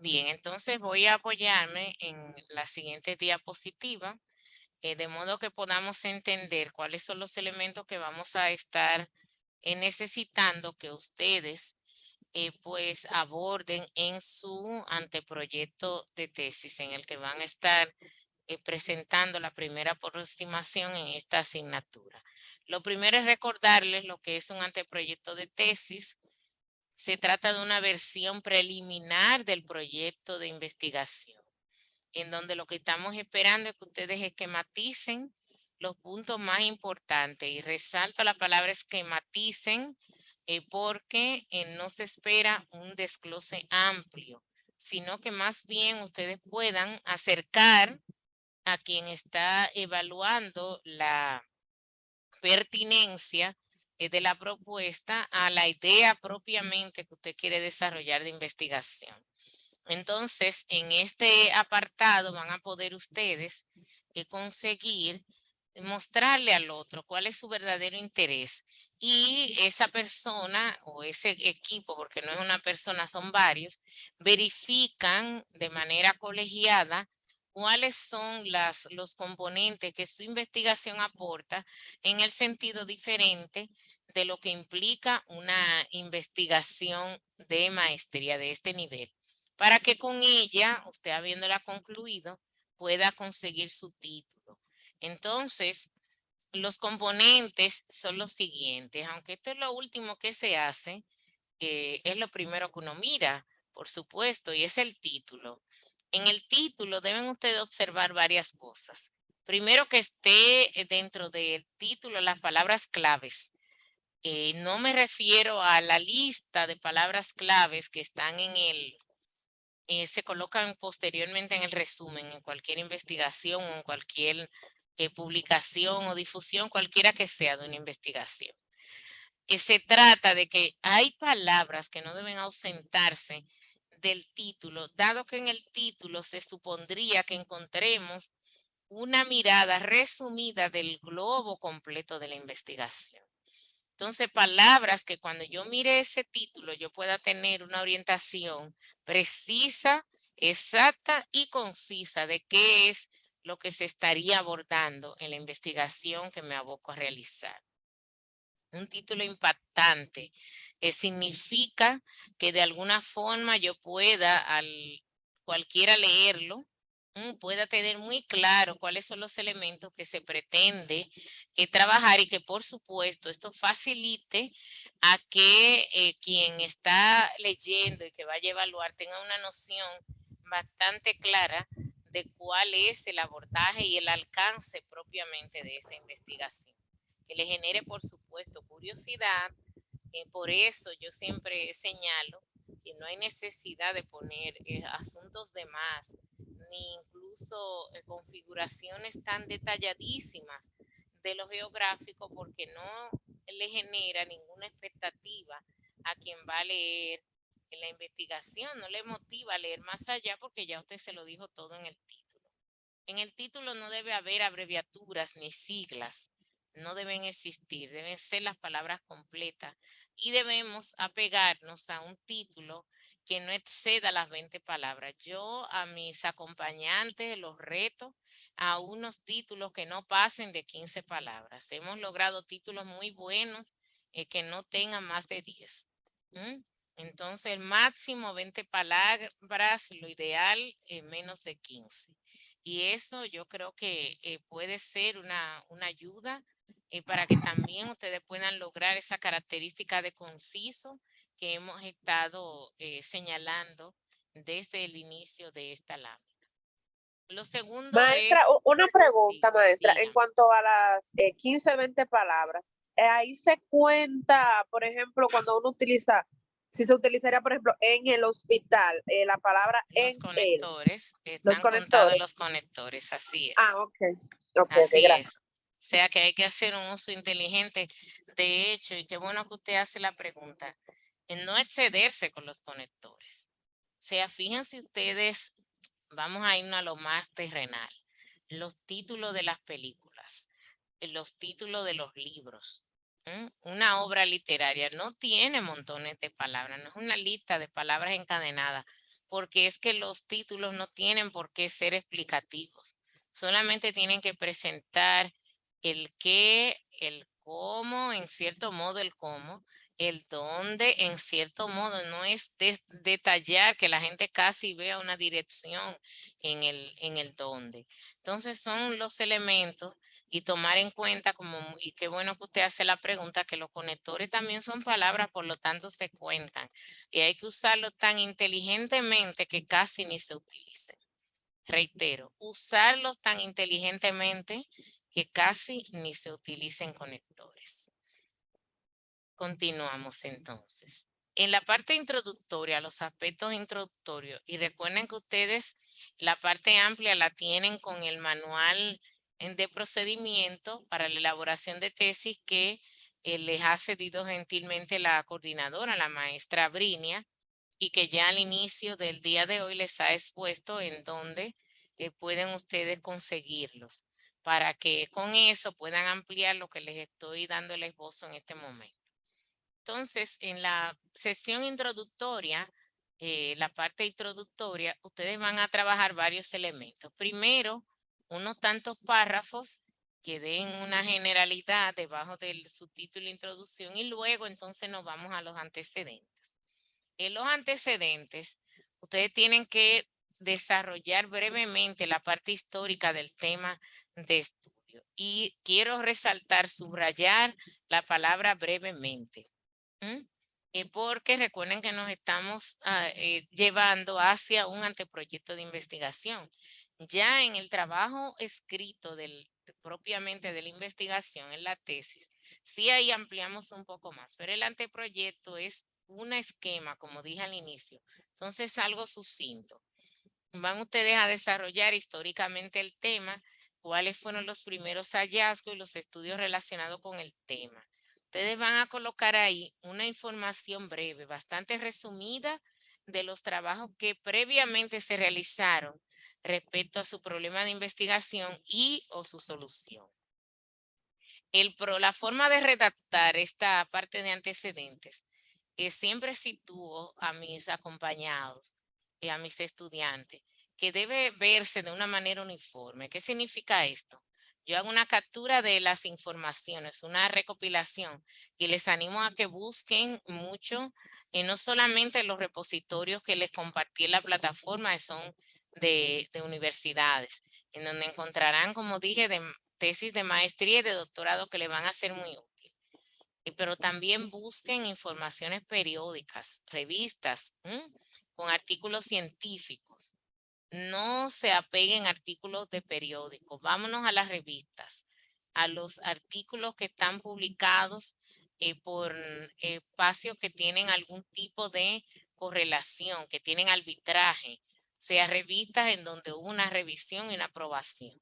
Bien, entonces voy a apoyarme en la siguiente diapositiva, de modo que podamos entender cuáles son los elementos que vamos a estar necesitando que ustedes pues aborden en su anteproyecto de tesis, en el que van a estar presentando la primera aproximación en esta asignatura. Lo primero es recordarles lo que es un anteproyecto de tesis. Se trata de una versión preliminar del proyecto de investigación, en donde lo que estamos esperando es que ustedes esquematicen los puntos más importantes. Y resalto la palabra esquematicen porque no se espera un desglose amplio, sino que más bien ustedes puedan acercar a quien está evaluando la pertinencia de la propuesta a la idea propiamente que usted quiere desarrollar de investigación. Entonces, en este apartado van a poder ustedes conseguir mostrarle al otro cuál es su verdadero interés, y esa persona o ese equipo, porque no es una persona, son varios, verifican de manera colegiada cuáles son los componentes que su investigación aporta en el sentido diferente de lo que implica una investigación de maestría de este nivel, para que con ella, usted habiéndola concluido, pueda conseguir su título. Entonces, los componentes son los siguientes, aunque esto es lo último que se hace, es lo primero que uno mira, por supuesto, y es el título. En el título deben ustedes observar varias cosas. Primero, que esté dentro del título las palabras claves. No me refiero a la lista de palabras claves que están se colocan posteriormente en el resumen, en cualquier investigación o en cualquier publicación o difusión, cualquiera que sea de una investigación. Se trata de que hay palabras que no deben ausentarse del título, dado que en el título se supondría que encontremos una mirada resumida del globo completo de la investigación. Entonces, palabras que cuando yo mire ese título yo pueda tener una orientación precisa, exacta y concisa de qué es lo que se estaría abordando en la investigación que me aboco a realizar. Un título impactante significa que de alguna forma yo pueda, al cualquiera leerlo, pueda tener muy claro cuáles son los elementos que se pretende trabajar, y que por supuesto esto facilite a que quien está leyendo y que vaya a evaluar tenga una noción bastante clara de cuál es el abordaje y el alcance propiamente de esa investigación, que le genere, por supuesto, curiosidad. Por eso yo siempre señalo que no hay necesidad de poner asuntos de más, ni incluso configuraciones tan detalladísimas de lo geográfico, porque no le genera ninguna expectativa a quien va a leer la investigación, no le motiva a leer más allá, porque ya usted se lo dijo todo en el título. En el título no debe haber abreviaturas ni siglas, no deben existir, deben ser las palabras completas, y debemos apegarnos a un título que no exceda las 20 palabras. Yo a mis acompañantes los reto a unos títulos que no pasen de 15 palabras. Hemos logrado títulos muy buenos que no tengan más de 10. Entonces, el máximo 20 palabras, lo ideal menos de 15. Y eso yo creo que puede ser una ayuda para que también ustedes puedan lograr esa característica de conciso que hemos estado señalando desde el inicio de esta lámina. Lo segundo Maestra, es, una sí, pregunta, maestra, en digan. cuanto a las 15, 20 palabras. Ahí se cuenta, por ejemplo, cuando uno utiliza, si se utilizaría, por ejemplo, en el hospital, la palabra Los en el, conectores, los están contados conectores. los conectores, así Ah, es. ok, ok, ok, Así es. gracias. O sea que hay que hacer un uso inteligente. De hecho, y qué bueno que usted hace la pregunta, en no excederse con los conectores. O sea, fíjense ustedes, vamos a irnos a lo más terrenal. Los títulos de las películas, los títulos de los libros. Una obra literaria no tiene montones de palabras, no es una lista de palabras encadenadas. porque es que los títulos no tienen por qué ser explicativos. Solamente tienen que presentar el qué, el cómo, en cierto modo el cómo, el dónde, en cierto modo. No es detallar que la gente casi vea una dirección en el dónde. Entonces son los elementos y tomar en cuenta, y qué bueno que usted hace la pregunta, que los conectores también son palabras, por lo tanto se cuentan. Y hay que usarlo tan inteligentemente que casi ni se utilicen. Reitero, usarlos tan inteligentemente que casi ni se utilicen conectores. Continuamos entonces. En la parte introductoria, los aspectos introductorios, y recuerden que ustedes la parte amplia la tienen con el manual de procedimiento para la elaboración de tesis que les ha cedido gentilmente la coordinadora, la maestra Brinia, y que ya al inicio del día de hoy les ha expuesto en dónde pueden ustedes conseguirlos, para que con eso puedan ampliar lo que les estoy dando el esbozo en este momento. Entonces, en la sesión introductoria, la parte introductoria, ustedes van a trabajar varios elementos. Primero, unos tantos párrafos que den una generalidad debajo del subtítulo introducción, y luego entonces nos vamos a los antecedentes. En los antecedentes, ustedes tienen que desarrollar brevemente la parte histórica del tema de estudio. Y quiero resaltar, subrayar la palabra brevemente. Porque recuerden que nos estamos llevando hacia un anteproyecto de investigación. Ya en el trabajo escrito propiamente de la investigación, en la tesis, sí ahí ampliamos un poco más, pero el anteproyecto es un esquema, como dije al inicio. Entonces, algo sucinto. Van ustedes a desarrollar históricamente el tema, cuáles fueron los primeros hallazgos y los estudios relacionados con el tema. Ustedes van a colocar ahí una información breve, bastante resumida, de los trabajos que previamente se realizaron respecto a su problema de investigación y o su solución. La forma de redactar esta parte de antecedentes, que siempre sitúo a mis acompañados y a mis estudiantes, que debe verse de una manera uniforme. ¿Qué significa esto? Yo hago una captura de las informaciones, una recopilación, y les animo a que busquen mucho, no solamente los repositorios que les compartí en la plataforma, que son de universidades, en donde encontrarán, como dije, tesis de maestría y de doctorado que le van a ser muy útil. Pero también busquen informaciones periódicas, revistas, con artículos científicos. No se apeguen a artículos de periódicos. Vámonos a las revistas, a los artículos que están publicados por espacios que tienen algún tipo de correlación, que tienen arbitraje, o sea, revistas en donde hubo una revisión y una aprobación.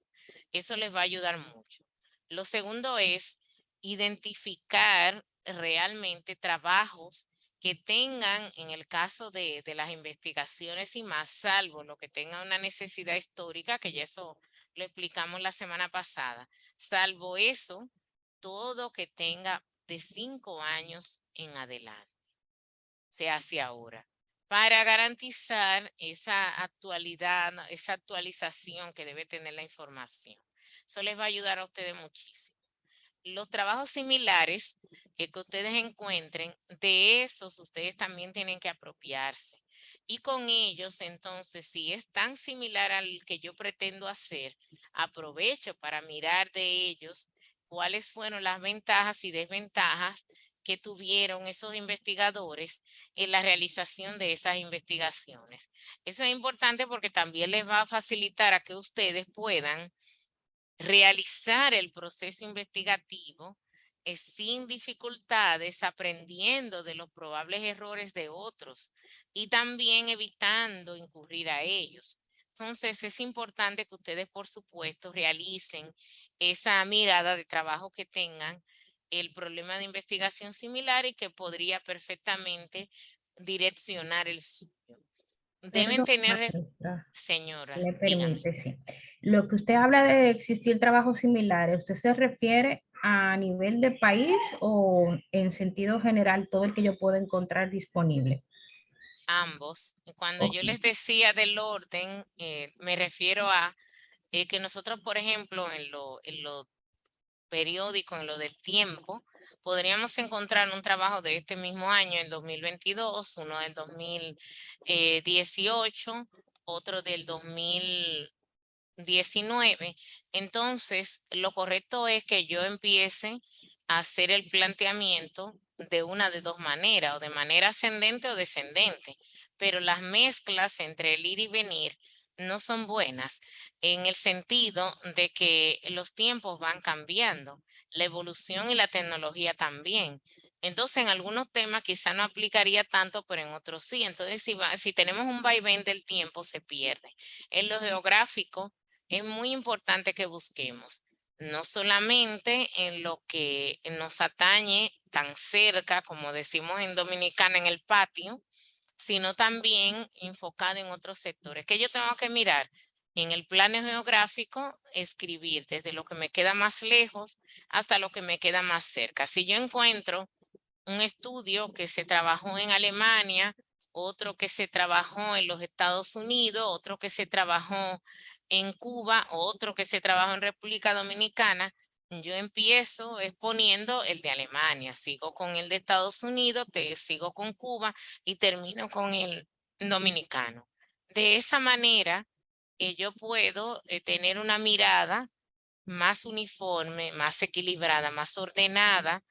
Eso les va a ayudar mucho. Lo segundo es identificar realmente trabajos que tengan, en el caso de las investigaciones y más, salvo lo que tenga una necesidad histórica, que ya eso lo explicamos la semana pasada, salvo eso, todo que tenga de 5 años en adelante, o sea, hacia ahora, para garantizar esa actualidad, esa actualización que debe tener la información. Eso les va a ayudar a ustedes muchísimo. Los trabajos similares que ustedes encuentren, de esos ustedes también tienen que apropiarse. Y con ellos, entonces, si es tan similar al que yo pretendo hacer, aprovecho para mirar de ellos cuáles fueron las ventajas y desventajas que tuvieron esos investigadores en la realización de esas investigaciones. Eso es importante porque también les va a facilitar a que ustedes puedan realizar el proceso investigativo sin dificultades, aprendiendo de los probables errores de otros y también evitando incurrir a ellos. Entonces, es importante que ustedes, por supuesto, realicen esa mirada de trabajo que tengan el problema de investigación similar y que podría perfectamente direccionar el suyo. Deben Perdón, tener, maestra, señora, me dígame. permite, sí. Lo que usted habla de existir trabajos similares, ¿usted se refiere a nivel de país o en sentido general todo el que yo pueda encontrar disponible? ambos. Cuando yo les decía del orden, me refiero a que nosotros, por ejemplo, en lo periódico, en lo del tiempo, podríamos encontrar un trabajo de este mismo año, el 2022, uno del 2018, otro del 2019. Entonces, lo correcto es que yo empiece a hacer el planteamiento de una de dos maneras, o de manera ascendente o descendente, pero las mezclas entre el ir y venir no son buenas en el sentido de que los tiempos van cambiando, la evolución y la tecnología también. Entonces, en algunos temas quizá no aplicaría tanto, pero en otros sí. Entonces, si tenemos un vaivén del tiempo, se pierde. En lo geográfico, es muy importante que busquemos, no solamente en lo que nos atañe tan cerca, como decimos en Dominicana, en el patio, sino también enfocado en otros sectores. Que yo tengo que mirar en el plano geográfico, escribir desde lo que me queda más lejos hasta lo que me queda más cerca. Si yo encuentro un estudio que se trabajó en Alemania, otro que se trabajó en los Estados Unidos, otro que se trabajó en Cuba, otro que se trabajó en República Dominicana, yo empiezo exponiendo el de Alemania, sigo con el de Estados Unidos, sigo con Cuba y termino con el dominicano. De esa manera, yo puedo tener una mirada más uniforme, más equilibrada, más ordenada,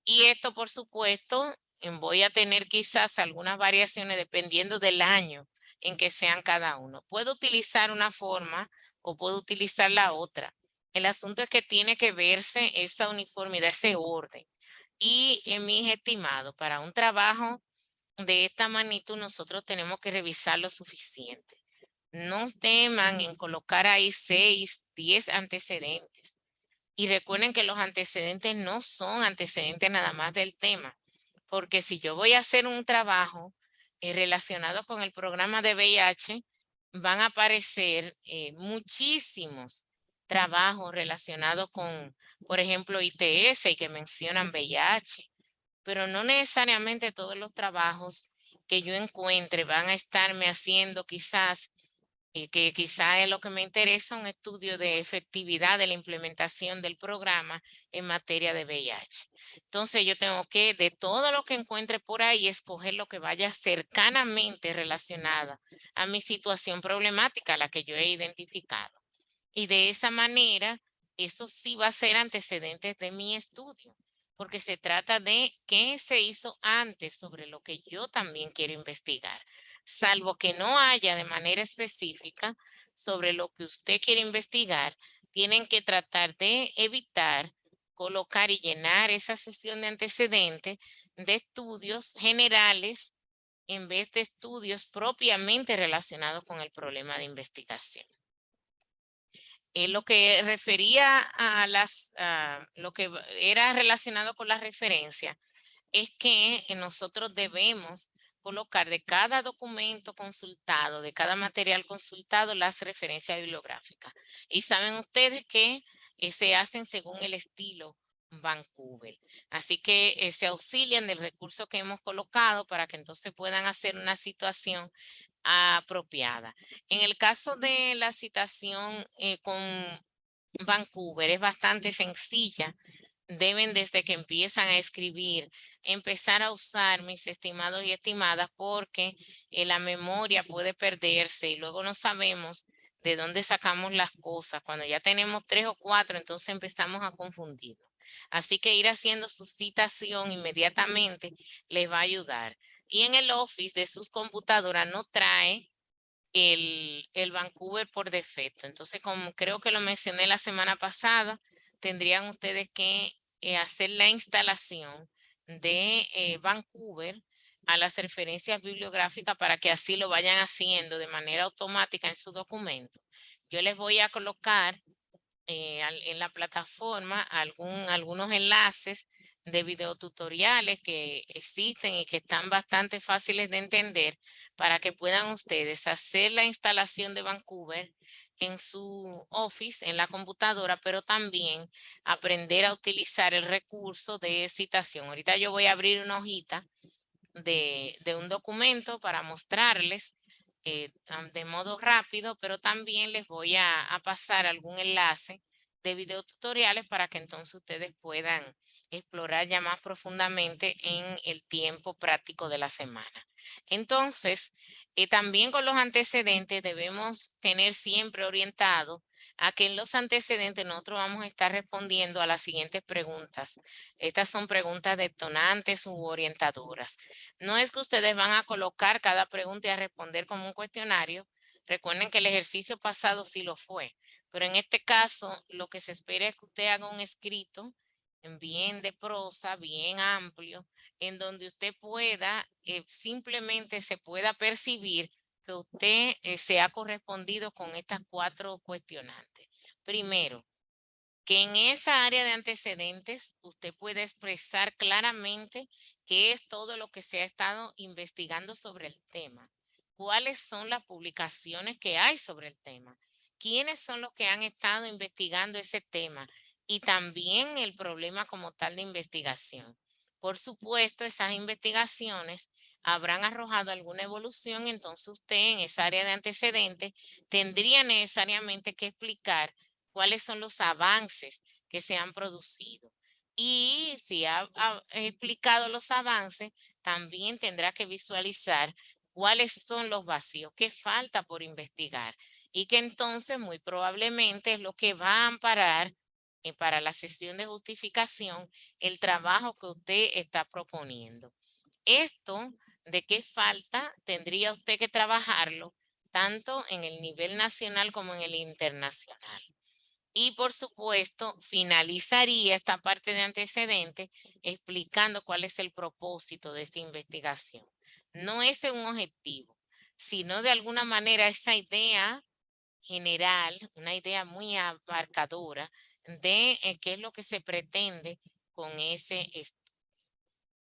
y esto, por supuesto, voy a tener quizás algunas variaciones dependiendo del año en que sean cada uno. Puedo utilizar una forma o puedo utilizar la otra. El asunto es que tiene que verse esa uniformidad, ese orden. Y en mis estimados, para un trabajo de esta magnitud, nosotros tenemos que revisar lo suficiente. No teman en colocar ahí 6, 10 antecedentes. Y recuerden que los antecedentes no son antecedentes nada más del tema, porque si yo voy a hacer un trabajo relacionado con el programa de VIH, van a aparecer muchísimos trabajos relacionados con, por ejemplo, ITS y que mencionan VIH, pero no necesariamente todos los trabajos que yo encuentre van a estarme haciendo quizás que quizá es lo que me interesa, un estudio de efectividad de la implementación del programa en materia de VIH. Entonces yo tengo que, de todo lo que encuentre por ahí, escoger lo que vaya cercanamente relacionada a mi situación problemática, la que yo he identificado. Y de esa manera, eso sí va a ser antecedentes de mi estudio, porque se trata de qué se hizo antes sobre lo que yo también quiero investigar, salvo que no haya de manera específica sobre lo que usted quiere investigar, tienen que tratar de evitar colocar y llenar esa sesión de antecedentes de estudios generales en vez de estudios propiamente relacionados con el problema de investigación. Lo que refería a lo que era relacionado con la referencia es que nosotros debemos colocar de cada documento consultado, de cada material consultado, las referencias bibliográficas. Y saben ustedes que se hacen según el estilo Vancouver. Así que se auxilian del recurso que hemos colocado para que entonces puedan hacer una situación apropiada. En el caso de la citación con Vancouver es bastante sencilla. Deben desde que empiezan a escribir, empezar a usar mis estimados y estimadas porque la memoria puede perderse y luego no sabemos de dónde sacamos las cosas. Cuando ya tenemos 3 o 4, entonces empezamos a confundirnos. Así que ir haciendo su citación inmediatamente les va a ayudar. Y en el Office de sus computadoras no trae el Vancouver por defecto. Entonces, como creo que lo mencioné la semana pasada, tendrían ustedes que hacer la instalación de Vancouver a las referencias bibliográficas para que así lo vayan haciendo de manera automática en su documento. Yo les voy a colocar en la plataforma algunos enlaces de videotutoriales que existen y que están bastante fáciles de entender para que puedan ustedes hacer la instalación de Vancouver en su Office, en la computadora, pero también aprender a utilizar el recurso de citación. Ahorita yo voy a abrir una hojita de un documento para mostrarles de modo rápido, pero también les voy a pasar algún enlace de videotutoriales para que entonces ustedes puedan explorar ya más profundamente en el tiempo práctico de la semana. Entonces, también con los antecedentes debemos tener siempre orientado a que en los antecedentes nosotros vamos a estar respondiendo a las siguientes preguntas. Estas son preguntas detonantes u orientadoras. No es que ustedes van a colocar cada pregunta y a responder como un cuestionario. Recuerden que el ejercicio pasado sí lo fue, pero en este caso lo que se espera es que usted haga un escrito bien de prosa, bien amplio, en donde usted pueda, simplemente se pueda percibir que usted se ha correspondido con estas 4 cuestionantes. Primero, que en esa área de antecedentes usted puede expresar claramente qué es todo lo que se ha estado investigando sobre el tema, cuáles son las publicaciones que hay sobre el tema, quiénes son los que han estado investigando ese tema y también el problema como tal de investigación. Por supuesto, esas investigaciones habrán arrojado alguna evolución, entonces usted en esa área de antecedentes tendría necesariamente que explicar cuáles son los avances que se han producido. Y si ha explicado los avances, también tendrá que visualizar cuáles son los vacíos que falta por investigar y que entonces muy probablemente es lo que va a amparar para la sesión de justificación el trabajo que usted está proponiendo. Esto de qué falta tendría usted que trabajarlo tanto en el nivel nacional como en el internacional. Y por supuesto, finalizaría esta parte de antecedentes explicando cuál es el propósito de esta investigación. No es un objetivo, sino de alguna manera esa idea general, una idea muy abarcadora de qué es lo que se pretende con ese estudio.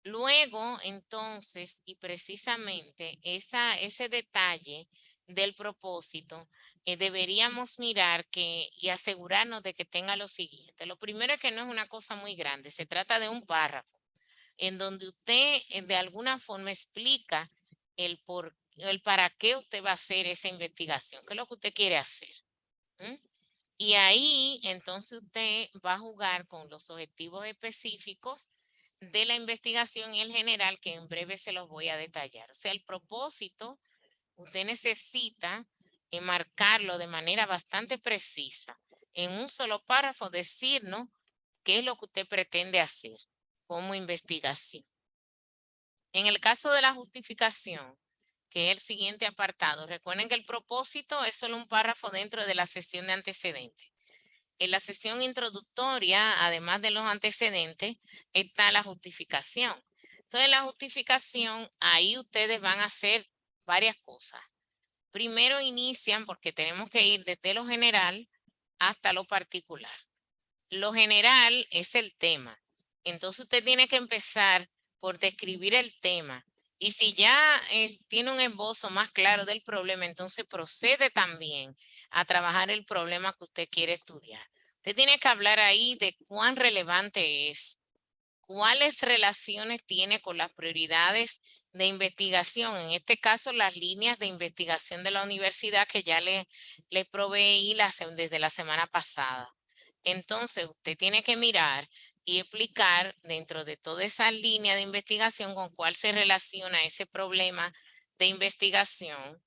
Luego, entonces, y precisamente ese detalle del propósito, deberíamos mirar y asegurarnos de que tenga lo siguiente. Lo primero es que no es una cosa muy grande, se trata de un párrafo en donde usted de alguna forma explica el para qué usted va a hacer esa investigación, qué es lo que usted quiere hacer. Y ahí entonces usted va a jugar con los objetivos específicos de la investigación y el general, que en breve se los voy a detallar. O sea, el propósito, usted necesita marcarlo de manera bastante precisa. En un solo párrafo, decirnos qué es lo que usted pretende hacer como investigación. En el caso de la justificación, que es el siguiente apartado, recuerden que el propósito es solo un párrafo dentro de la sesión de antecedentes. En la sesión introductoria, además de los antecedentes, está la justificación. Entonces, la justificación, ahí ustedes van a hacer varias cosas. Primero inician, porque tenemos que ir desde lo general hasta lo particular. Lo general es el tema. Entonces, usted tiene que empezar por describir el tema. Y si ya tiene un esbozo más claro del problema, entonces procede también a trabajar el problema que usted quiere estudiar. Usted tiene que hablar ahí de cuán relevante es, cuáles relaciones tiene con las prioridades de investigación. En este caso, las líneas de investigación de la universidad que ya le proveí desde la semana pasada. Entonces, usted tiene que mirar y explicar dentro de toda esa línea de investigación con cuál se relaciona ese problema de investigación,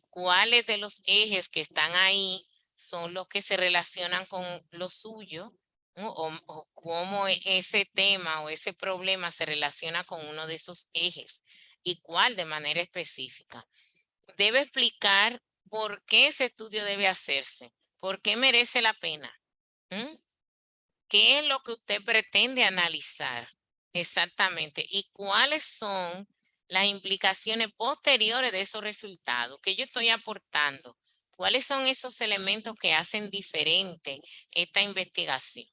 cuáles de los ejes que están ahí son los que se relacionan con lo suyo, o cómo ese tema o ese problema se relaciona con uno de esos ejes y cuál de manera específica. Debe explicar por qué ese estudio debe hacerse, por qué merece la pena. ¿Qué es lo que usted pretende analizar exactamente? ¿Y cuáles son las implicaciones posteriores de esos resultados que yo estoy aportando? ¿Cuáles son esos elementos que hacen diferente esta investigación?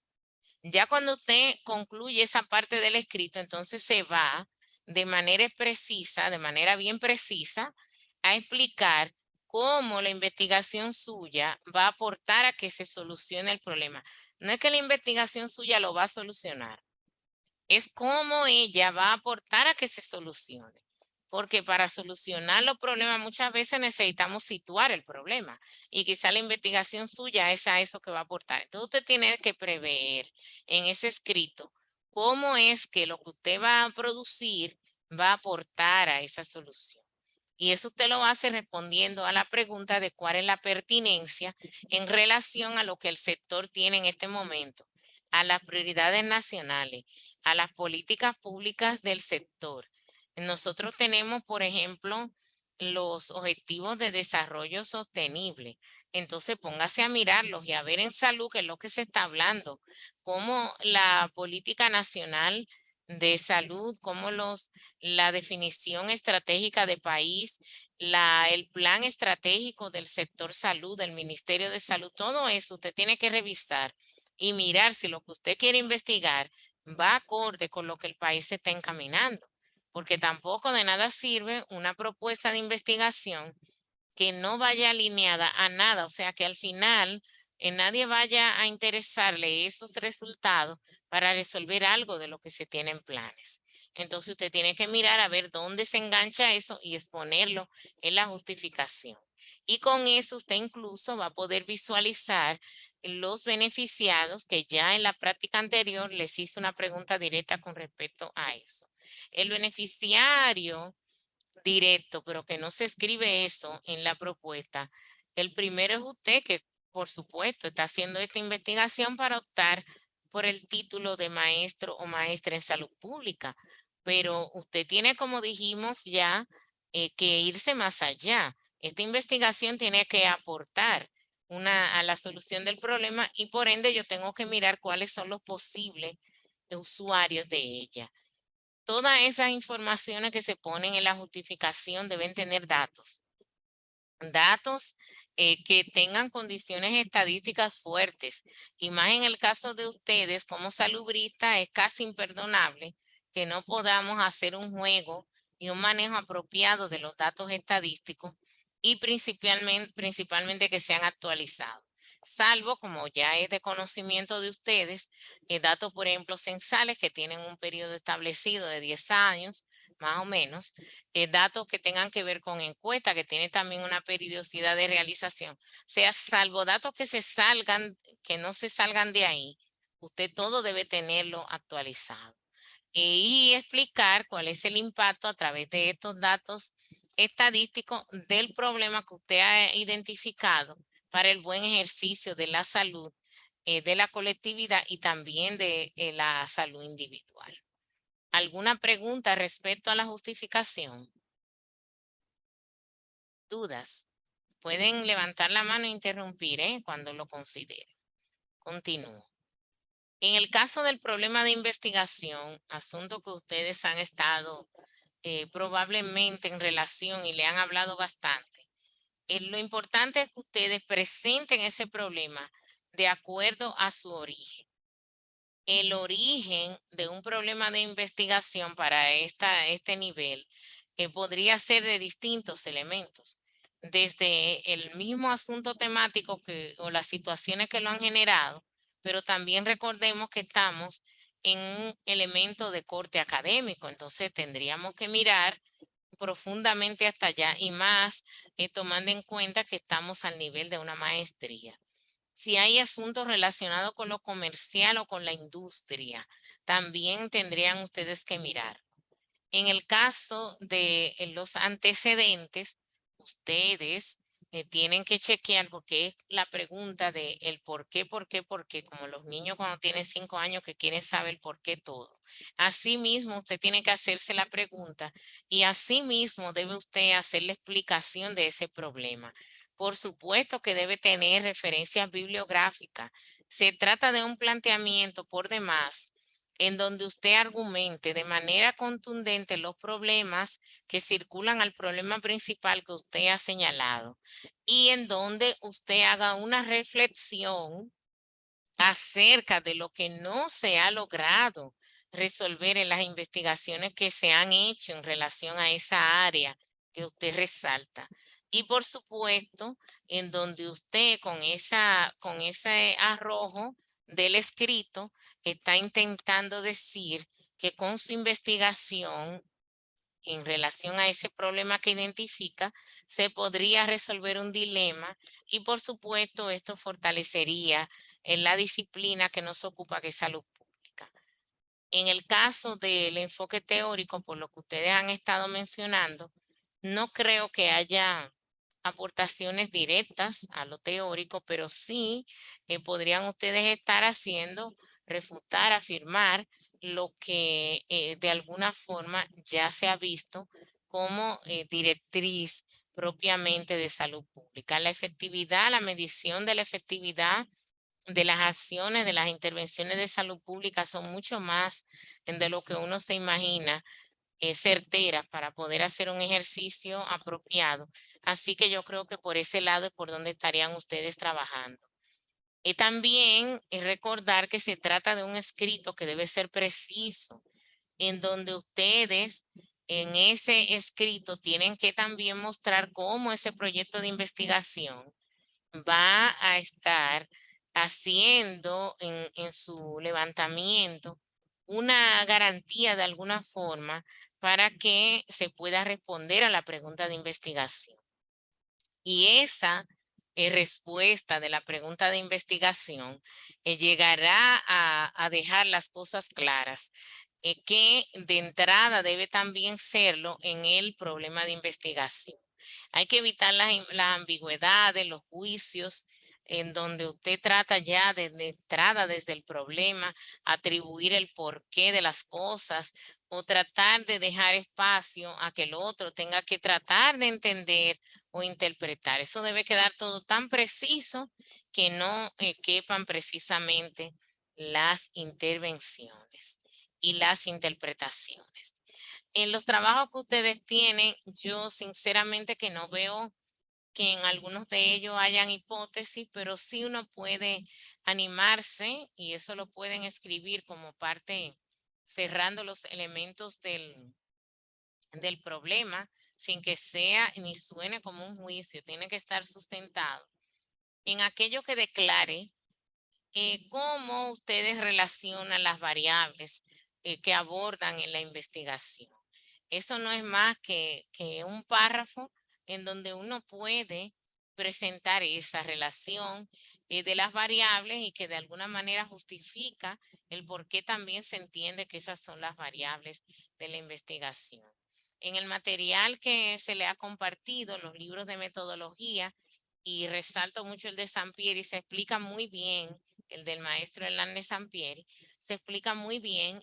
Ya cuando usted concluye esa parte del escrito, entonces se va de manera precisa, de manera bien precisa, a explicar cómo la investigación suya va a aportar a que se solucione el problema. No es que la investigación suya lo va a solucionar, es cómo ella va a aportar a que se solucione. Porque para solucionar los problemas muchas veces necesitamos situar el problema y quizá la investigación suya es a eso que va a aportar. Entonces usted tiene que prever en ese escrito cómo es que lo que usted va a producir va a aportar a esa solución. Y eso usted lo hace respondiendo a la pregunta de cuál es la pertinencia en relación a lo que el sector tiene en este momento, a las prioridades nacionales, a las políticas públicas del sector. Nosotros tenemos, por ejemplo, los objetivos de desarrollo sostenible. Entonces póngase a mirarlos y a ver en salud qué es lo que se está hablando, cómo la política nacional de salud, cómo la definición estratégica de país, el plan estratégico del sector salud, del Ministerio de Salud, todo eso usted tiene que revisar y mirar si lo que usted quiere investigar va acorde con lo que el país se está encaminando, porque tampoco de nada sirve una propuesta de investigación que no vaya alineada a nada, o sea que al final nadie vaya a interesarle esos resultados para resolver algo de lo que se tiene en planes. Entonces usted tiene que mirar a ver dónde se engancha eso y exponerlo en la justificación. Y con eso usted incluso va a poder visualizar los beneficiados que ya en la práctica anterior les hice una pregunta directa con respecto a eso. El beneficiario directo, pero que no se escribe eso en la propuesta. El primero es usted que, por supuesto, está haciendo esta investigación para optar por el título de maestro o maestra en salud pública, pero usted tiene, como dijimos ya, que irse más allá. Esta investigación tiene que aportar a la solución del problema y por ende yo tengo que mirar cuáles son los posibles usuarios de ella. Todas esas informaciones que se ponen en la justificación deben tener datos. Datos que tengan condiciones estadísticas fuertes. Y más en el caso de ustedes, como salubristas, es casi imperdonable que no podamos hacer un juego y un manejo apropiado de los datos estadísticos y principalmente que sean actualizados. Salvo, como ya es de conocimiento de ustedes, datos, por ejemplo, censales que tienen un periodo establecido de 10 años, más o menos, datos que tengan que ver con encuesta, que tiene también una periodicidad de realización. O sea, salvo datos que se salgan, que no se salgan de ahí, usted todo debe tenerlo actualizado. Y explicar cuál es el impacto a través de estos datos estadísticos del problema que usted ha identificado para el buen ejercicio de la salud de la colectividad y también de la salud individual. ¿Alguna pregunta respecto a la justificación? ¿Dudas? Pueden levantar la mano e interrumpir cuando lo consideren. Continúo. En el caso del problema de investigación, asunto que ustedes han estado probablemente en relación y le han hablado bastante, lo importante es que ustedes presenten ese problema de acuerdo a su origen. El origen de un problema de investigación para este nivel podría ser de distintos elementos, desde el mismo asunto temático o las situaciones que lo han generado, pero también recordemos que estamos en un elemento de corte académico, entonces tendríamos que mirar profundamente hasta allá y más tomando en cuenta que estamos al nivel de una maestría. Si hay asuntos relacionados con lo comercial o con la industria, también tendrían ustedes que mirar. En el caso de los antecedentes, ustedes tienen que chequear porque es la pregunta de el por qué, como los niños cuando tienen 5 años que quieren saber por qué todo. Asimismo, usted tiene que hacerse la pregunta y asimismo debe usted hacer la explicación de ese problema. Por supuesto que debe tener referencias bibliográficas. Se trata de un planteamiento por demás en donde usted argumente de manera contundente los problemas que circulan al problema principal que usted ha señalado y en donde usted haga una reflexión acerca de lo que no se ha logrado resolver en las investigaciones que se han hecho en relación a esa área que usted resalta. Y por supuesto, en donde usted con ese arrojo del escrito está intentando decir que con su investigación en relación a ese problema que identifica, se podría resolver un dilema y por supuesto esto fortalecería la disciplina que nos ocupa, que es salud pública. En el caso del enfoque teórico, por lo que ustedes han estado mencionando, no creo que haya aportaciones directas a lo teórico, pero sí podrían ustedes estar haciendo, refutar, afirmar lo que de alguna forma ya se ha visto como directriz propiamente de salud pública. La efectividad, la medición de la efectividad de las acciones, de las intervenciones de salud pública son mucho más de lo que uno se imagina certeras para poder hacer un ejercicio apropiado. Así que yo creo que por ese lado es por donde estarían ustedes trabajando. Y también recordar que se trata de un escrito que debe ser preciso, en donde ustedes en ese escrito tienen que también mostrar cómo ese proyecto de investigación va a estar haciendo en su levantamiento una garantía de alguna forma para que se pueda responder a la pregunta de investigación. Y esa respuesta de la pregunta de investigación llegará a dejar las cosas claras, que de entrada debe también serlo en el problema de investigación. Hay que evitar las ambigüedades, los juicios, en donde usted trata ya de entrada desde el problema, atribuir el porqué de las cosas o tratar de dejar espacio a que el otro tenga que tratar de entender o interpretar. Eso debe quedar todo tan preciso que no quepan precisamente las intervenciones y las interpretaciones. En los trabajos que ustedes tienen, yo sinceramente que no veo que en algunos de ellos hayan hipótesis, pero sí uno puede animarse y eso lo pueden escribir como parte, cerrando los elementos del problema, sin que sea ni suene como un juicio, tiene que estar sustentado en aquello que declare cómo ustedes relacionan las variables que abordan en la investigación. Eso no es más que un párrafo en donde uno puede presentar esa relación de las variables y que de alguna manera justifica el por qué también se entiende que esas son las variables de la investigación. En el material que se le ha compartido, los libros de metodología, y resalto mucho el de Sampieri, se explica muy bien, el del maestro Hernández Sampieri, se explica muy bien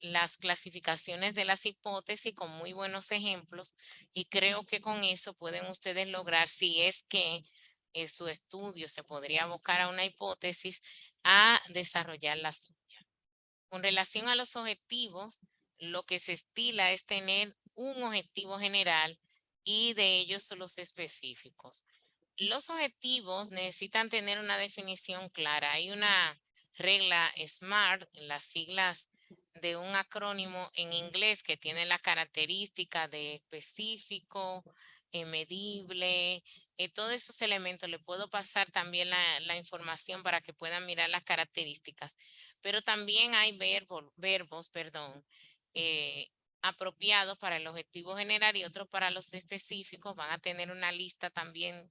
las clasificaciones de las hipótesis con muy buenos ejemplos y creo que con eso pueden ustedes lograr, si es que su estudio se podría abocar a una hipótesis, a desarrollar la suya. Con relación a los objetivos, lo que se estila es tener un objetivo general y de ellos son los específicos. Los objetivos necesitan tener una definición clara. Hay una regla SMART, las siglas de un acrónimo en inglés que tiene la característica de específico, medible, todos esos elementos. Le puedo pasar también la información para que puedan mirar las características. Pero también hay verbos, apropiados para el objetivo general y otros para los específicos. Van a tener una lista también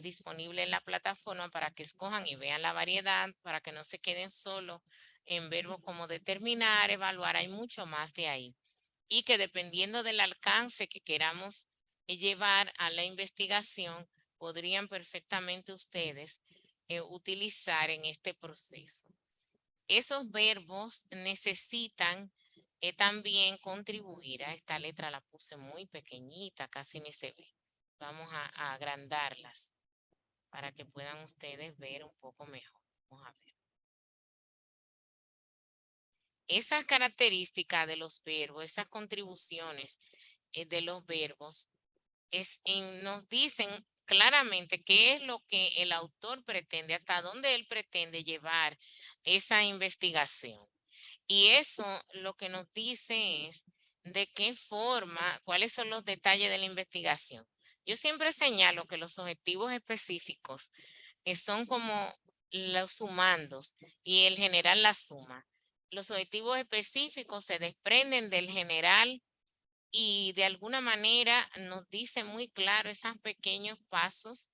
disponible en la plataforma para que escojan y vean la variedad, para que no se queden solo en verbos como determinar, evaluar. Hay mucho más de ahí. Y que dependiendo del alcance que queramos llevar a la investigación, podrían perfectamente ustedes utilizar en este proceso. Esos verbos necesitan también contribuir. A esta letra la puse muy pequeñita, casi ni se ve. Vamos a agrandarlas para que puedan ustedes ver un poco mejor. Vamos a ver. Esas características de los verbos, esas contribuciones de los verbos, nos dicen claramente qué es lo que el autor pretende, hasta dónde él pretende llevar esa investigación. Y eso lo que nos dice es de qué forma, cuáles son los detalles de la investigación. Yo siempre señalo que los objetivos específicos son como los sumandos y el general la suma. Los objetivos específicos se desprenden del general y de alguna manera nos dice muy claro esos pequeños pasos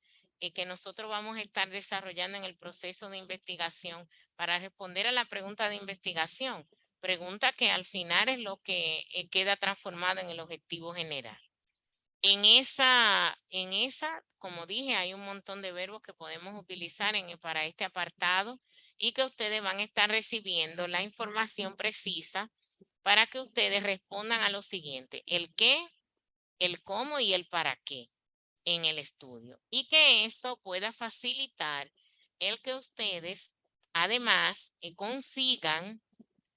que nosotros vamos a estar desarrollando en el proceso de investigación para responder a la pregunta de investigación. Pregunta que al final es lo que queda transformado en el objetivo general. En esa, como dije, hay un montón de verbos que podemos utilizar para este apartado y que ustedes van a estar recibiendo la información precisa para que ustedes respondan a lo siguiente: el qué, el cómo y el para qué en el estudio. Y que eso pueda facilitar el que ustedes además consigan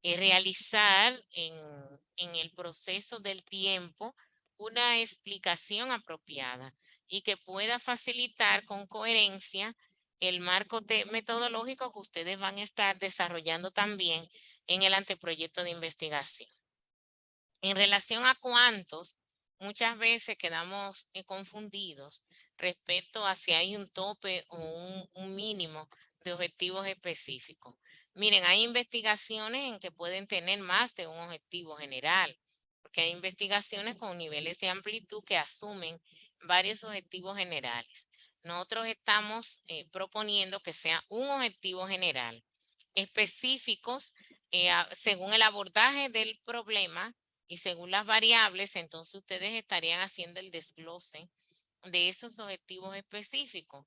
realizar en el proceso del tiempo una explicación apropiada y que pueda facilitar con coherencia el marco metodológico que ustedes van a estar desarrollando también en el anteproyecto de investigación. En relación a cuántos, muchas veces quedamos confundidos respecto a si hay un tope o un mínimo de objetivos específicos. Miren, hay investigaciones en que pueden tener más de un objetivo general, porque hay investigaciones con niveles de amplitud que asumen varios objetivos generales. Nosotros estamos proponiendo que sea un objetivo general, específicos según el abordaje del problema y según las variables. Entonces ustedes estarían haciendo el desglose de esos objetivos específicos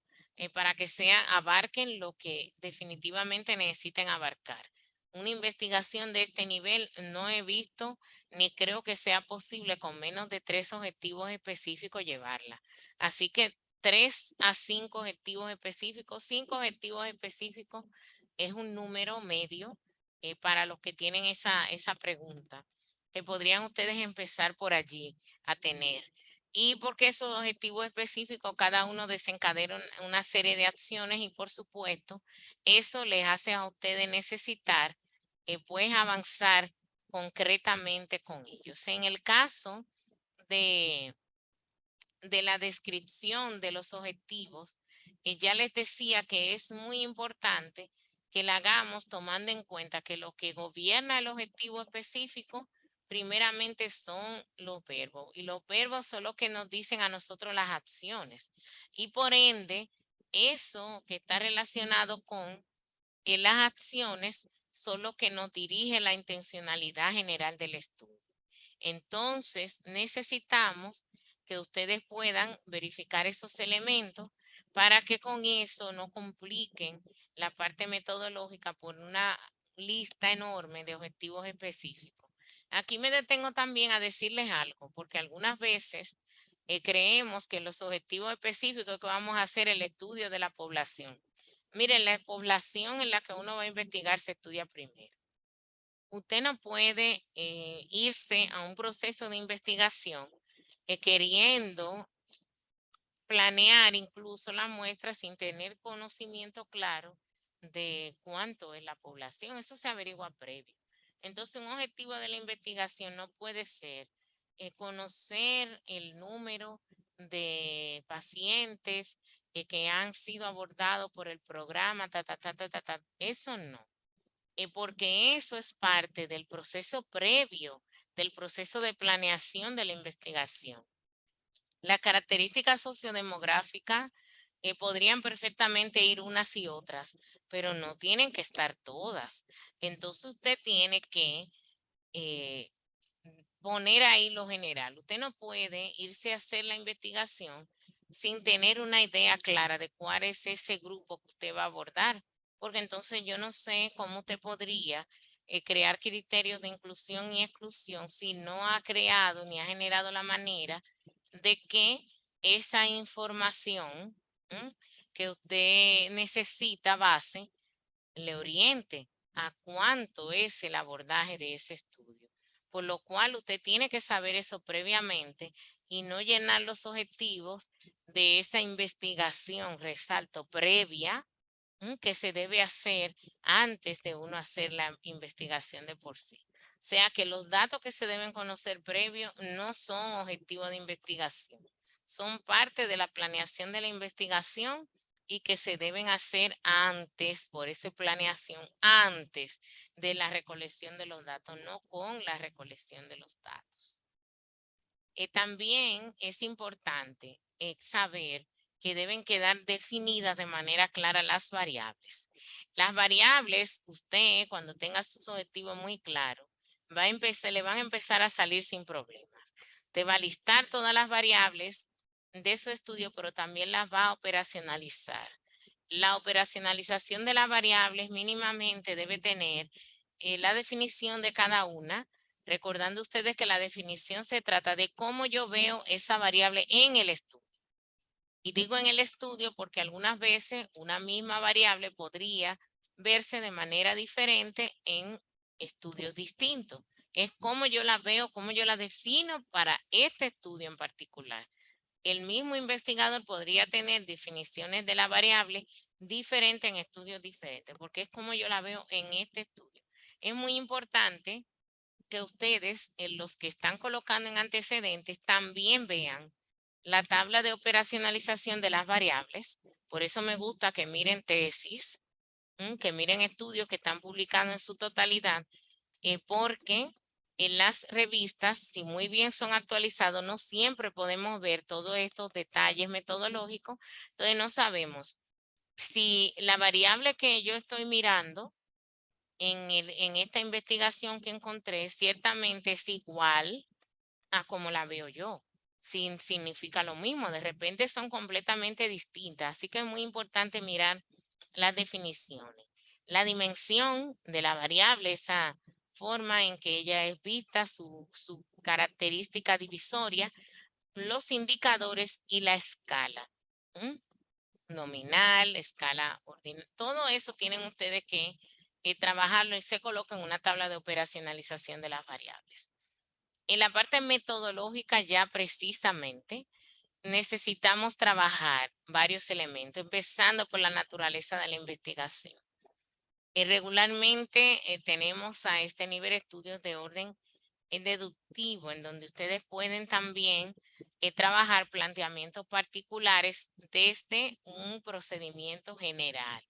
para que abarquen lo que definitivamente necesiten abarcar. Una investigación de este nivel no he visto ni creo que sea posible con menos de 3 objetivos específicos llevarla. Así que 3 a 5 objetivos específicos, 5 objetivos específicos es un número medio para los que tienen esa pregunta, que podrían ustedes empezar por allí a tener. Y porque esos objetivos específicos, cada uno desencadena una serie de acciones y por supuesto, eso les hace a ustedes necesitar pues avanzar concretamente con ellos. En el caso de la descripción de los objetivos, ya les decía que es muy importante que la hagamos tomando en cuenta que lo que gobierna el objetivo específico primeramente son los verbos, y los verbos son los que nos dicen a nosotros las acciones, y por ende eso que está relacionado con las acciones son los que nos dirige la intencionalidad general del estudio. Entonces necesitamos que ustedes puedan verificar esos elementos para que con eso no compliquen la parte metodológica por una lista enorme de objetivos específicos. Aquí me detengo también a decirles algo, porque algunas veces creemos que los objetivos específicos que vamos a hacer el estudio de la población. Miren, la población en la que uno va a investigar se estudia primero. Usted no puede irse a un proceso de investigación queriendo planear incluso la muestra sin tener conocimiento claro de cuánto es la población. Eso se averigua previo. Entonces, un objetivo de la investigación no puede ser conocer el número de pacientes que han sido abordados por el programa, Eso no. Porque eso es parte del proceso previo, del proceso de planeación de la investigación. Las características sociodemográficas podrían perfectamente ir unas y otras, pero no tienen que estar todas. Entonces usted tiene que poner ahí lo general. Usted no puede irse a hacer la investigación sin tener una idea clara de cuál es ese grupo que usted va a abordar, porque entonces yo no sé cómo usted podría crear criterios de inclusión y exclusión si no ha creado ni ha generado la manera de que esa información que usted necesita base le oriente a cuánto es el abordaje de ese estudio. Por lo cual usted tiene que saber eso previamente y no llenar los objetivos de esa investigación, resalto, previa, que se debe hacer antes de uno hacer la investigación de por sí. O sea que los datos que se deben conocer previo no son objetivos de investigación, son parte de la planeación de la investigación y que se deben hacer antes, por eso es planeación, antes de la recolección de los datos, no con la recolección de los datos. También es importante saber que deben quedar definidas de manera clara las variables. Las variables, usted cuando tenga sus objetivos muy claros, le van a empezar a salir sin problemas. Te va a listar todas las variables de su estudio, pero también las va a operacionalizar. La operacionalización de las variables mínimamente debe tener la definición de cada una, recordando ustedes que la definición se trata de cómo yo veo esa variable en el estudio. Y digo en el estudio porque algunas veces una misma variable podría verse de manera diferente en estudios distintos. Es cómo yo la veo, cómo yo la defino para este estudio en particular. El mismo investigador podría tener definiciones de la variable diferentes en estudios diferentes, porque es como yo la veo en este estudio. Es muy importante que ustedes, los que están colocando en antecedentes, también vean la tabla de operacionalización de las variables. Por eso me gusta que miren tesis, que miren estudios que están publicando en su totalidad, porque en las revistas, si muy bien son actualizados, no siempre podemos ver todos estos detalles metodológicos. Entonces no sabemos si la variable que yo estoy mirando en esta investigación que encontré ciertamente es igual a como la veo yo. Significa lo mismo, de repente son completamente distintas. Así que es muy importante mirar las definiciones. La dimensión de la variable, esa forma en que ella es vista, su característica divisoria, los indicadores y la escala. Nominal, escala ordinal, todo eso tienen ustedes que trabajarlo y se coloca en una tabla de operacionalización de las variables. En la parte metodológica ya precisamente necesitamos trabajar varios elementos, empezando por la naturaleza de la investigación. Regularmente tenemos a este nivel estudios de orden deductivo, en donde ustedes pueden también trabajar planteamientos particulares desde un procedimiento general.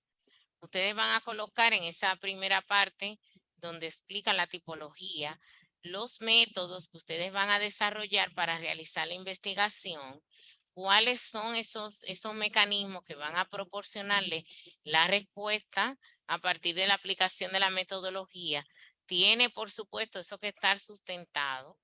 Ustedes van a colocar en esa primera parte donde explica la tipología, los métodos que ustedes van a desarrollar para realizar la investigación, cuáles son esos mecanismos que van a proporcionarle la respuesta a partir de la aplicación de la metodología. Tiene, por supuesto, eso que estar sustentado,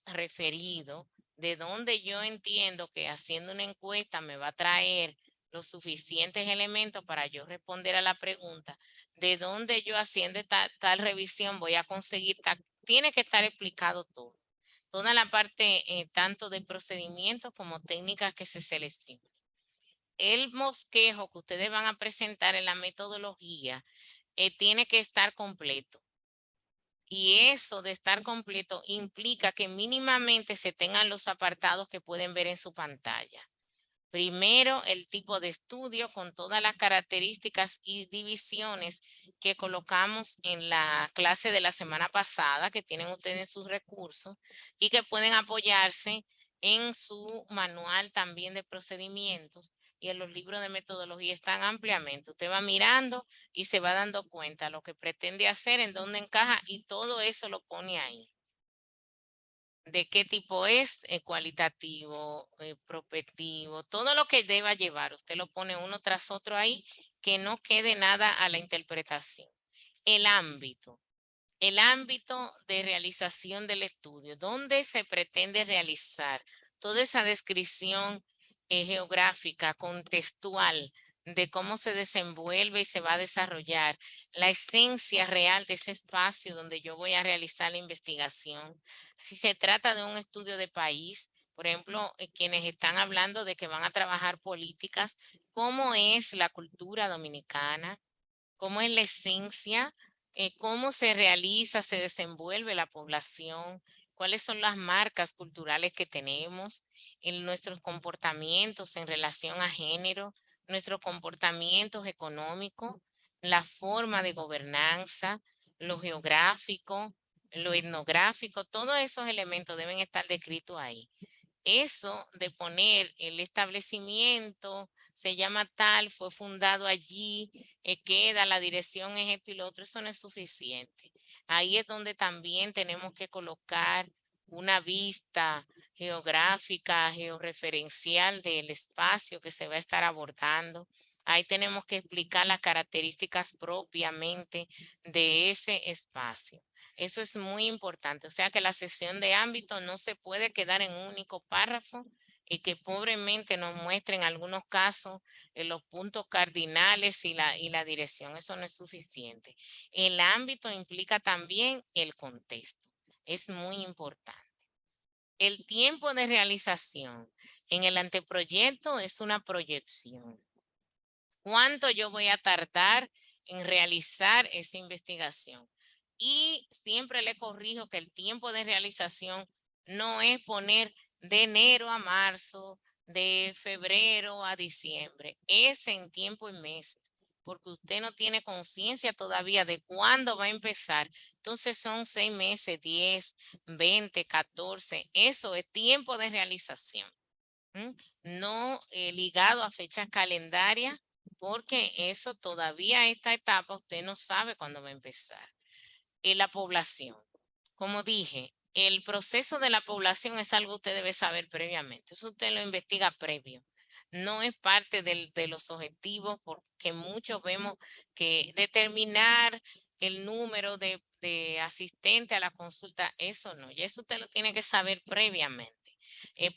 referido, de donde yo entiendo que haciendo una encuesta me va a traer los suficientes elementos para yo responder a la pregunta, de dónde yo haciendo tal revisión voy a conseguir tiene que estar explicado todo. Toda la parte tanto de procedimientos como técnicas que se seleccionan. El bosquejo que ustedes van a presentar en la metodología tiene que estar completo. Y eso de estar completo implica que mínimamente se tengan los apartados que pueden ver en su pantalla. Primero, el tipo de estudio con todas las características y divisiones que colocamos en la clase de la semana pasada, que tienen ustedes sus recursos y que pueden apoyarse en su manual también de procedimientos y en los libros de metodología están ampliamente. Usted va mirando y se va dando cuenta lo que pretende hacer, en dónde encaja y todo eso lo pone ahí. De qué tipo es, cualitativo, prospectivo, todo lo que deba llevar, usted lo pone uno tras otro ahí, que no quede nada a la interpretación. El ámbito de realización del estudio, ¿dónde se pretende realizar? Toda esa descripción geográfica, contextual, de cómo se desenvuelve y se va a desarrollar, la esencia real de ese espacio donde yo voy a realizar la investigación. Si se trata de un estudio de país, por ejemplo, quienes están hablando de que van a trabajar políticas, ¿cómo es la cultura dominicana? ¿Cómo es la esencia? ¿Cómo se realiza, se desenvuelve la población? ¿Cuáles son las marcas culturales que tenemos en nuestros comportamientos en relación a género, nuestros comportamientos económicos, la forma de gobernanza, lo geográfico, lo etnográfico? Todos esos elementos deben estar descritos ahí. Eso de poner el establecimiento, se llama tal, fue fundado allí, queda, la dirección es esto y lo otro, eso no es suficiente. Ahí es donde también tenemos que colocar una vista geográfica, georreferencial del espacio que se va a estar abordando. Ahí tenemos que explicar las características propiamente de ese espacio. Eso es muy importante. O sea que la sesión de ámbito no se puede quedar en un único párrafo y que pobremente nos muestren algunos casos los puntos cardinales y la dirección. Eso no es suficiente. El ámbito implica también el contexto. Es muy importante. El tiempo de realización en el anteproyecto es una proyección. ¿Cuánto yo voy a tardar en realizar esa investigación? Y siempre le corrijo que el tiempo de realización no es poner de enero a marzo, de febrero a diciembre, es en tiempo y meses, porque usted no tiene conciencia todavía de cuándo va a empezar. Entonces son 6 meses, 10, 20, 14, eso es tiempo de realización. No ligado a fechas calendarias, porque eso todavía a esta etapa usted no sabe cuándo va a empezar. La población, como dije, el proceso de la población es algo que usted debe saber previamente, eso usted lo investiga previo. No es parte de los objetivos, porque muchos vemos que determinar el número de asistentes a la consulta, eso no, y eso usted lo tiene que saber previamente.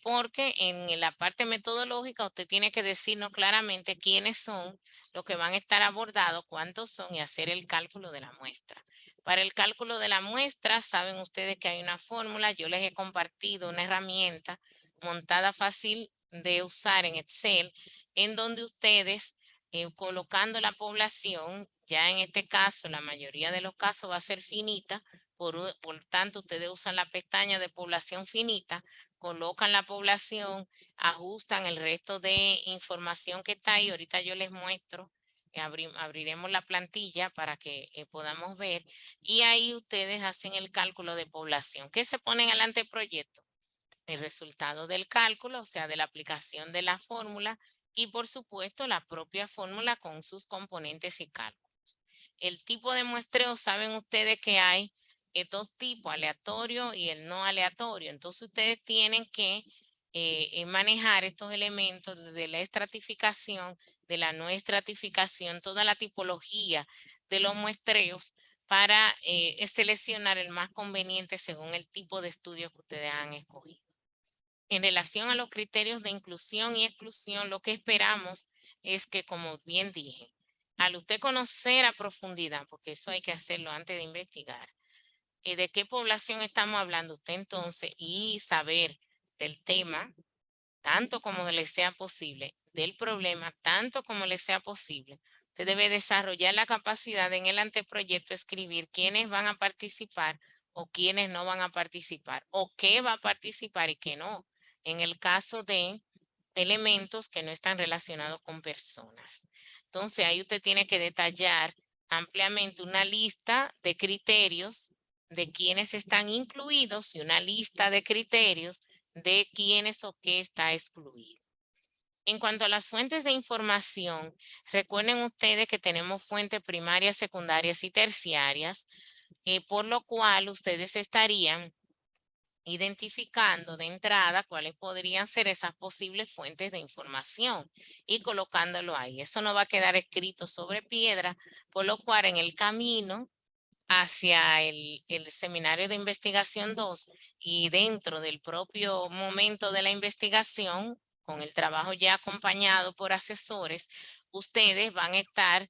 Porque en la parte metodológica usted tiene que decirnos claramente quiénes son los que van a estar abordados, cuántos son y hacer el cálculo de la muestra. Para el cálculo de la muestra, saben ustedes que hay una fórmula, yo les he compartido una herramienta montada fácil de usar en Excel, en donde ustedes colocando la población, ya en este caso, la mayoría de los casos va a ser finita, por tanto ustedes usan la pestaña de población finita, colocan la población, ajustan el resto de información que está ahí. Ahorita yo les muestro, abriremos la plantilla para que podamos ver. Y ahí ustedes hacen el cálculo de población. ¿Qué se pone en el anteproyecto? El resultado del cálculo, o sea, de la aplicación de la fórmula y por supuesto la propia fórmula con sus componentes y cálculos. El tipo de muestreo, saben ustedes que hay dos tipos, aleatorio y el no aleatorio. Entonces ustedes tienen que manejar estos elementos de la estratificación, de la no estratificación, toda la tipología de los muestreos para seleccionar el más conveniente según el tipo de estudio que ustedes han escogido. En relación a los criterios de inclusión y exclusión, lo que esperamos es que, como bien dije, al usted conocer a profundidad, porque eso hay que hacerlo antes de investigar, de qué población estamos hablando usted entonces y saber del tema, tanto como le sea posible, del problema, tanto como le sea posible, usted debe desarrollar la capacidad en el anteproyecto escribir quiénes van a participar o quiénes no van a participar, o qué va a participar y qué no. En el caso de elementos que no están relacionados con personas. Entonces, ahí usted tiene que detallar ampliamente una lista de criterios de quienes están incluidos y una lista de criterios de quiénes o qué está excluido. En cuanto a las fuentes de información, recuerden ustedes que tenemos fuentes primarias, secundarias y terciarias, por lo cual ustedes estarían identificando de entrada cuáles podrían ser esas posibles fuentes de información y colocándolo ahí. Eso no va a quedar escrito sobre piedra, por lo cual en el camino hacia el seminario de investigación 2 y dentro del propio momento de la investigación, con el trabajo ya acompañado por asesores, ustedes van a estar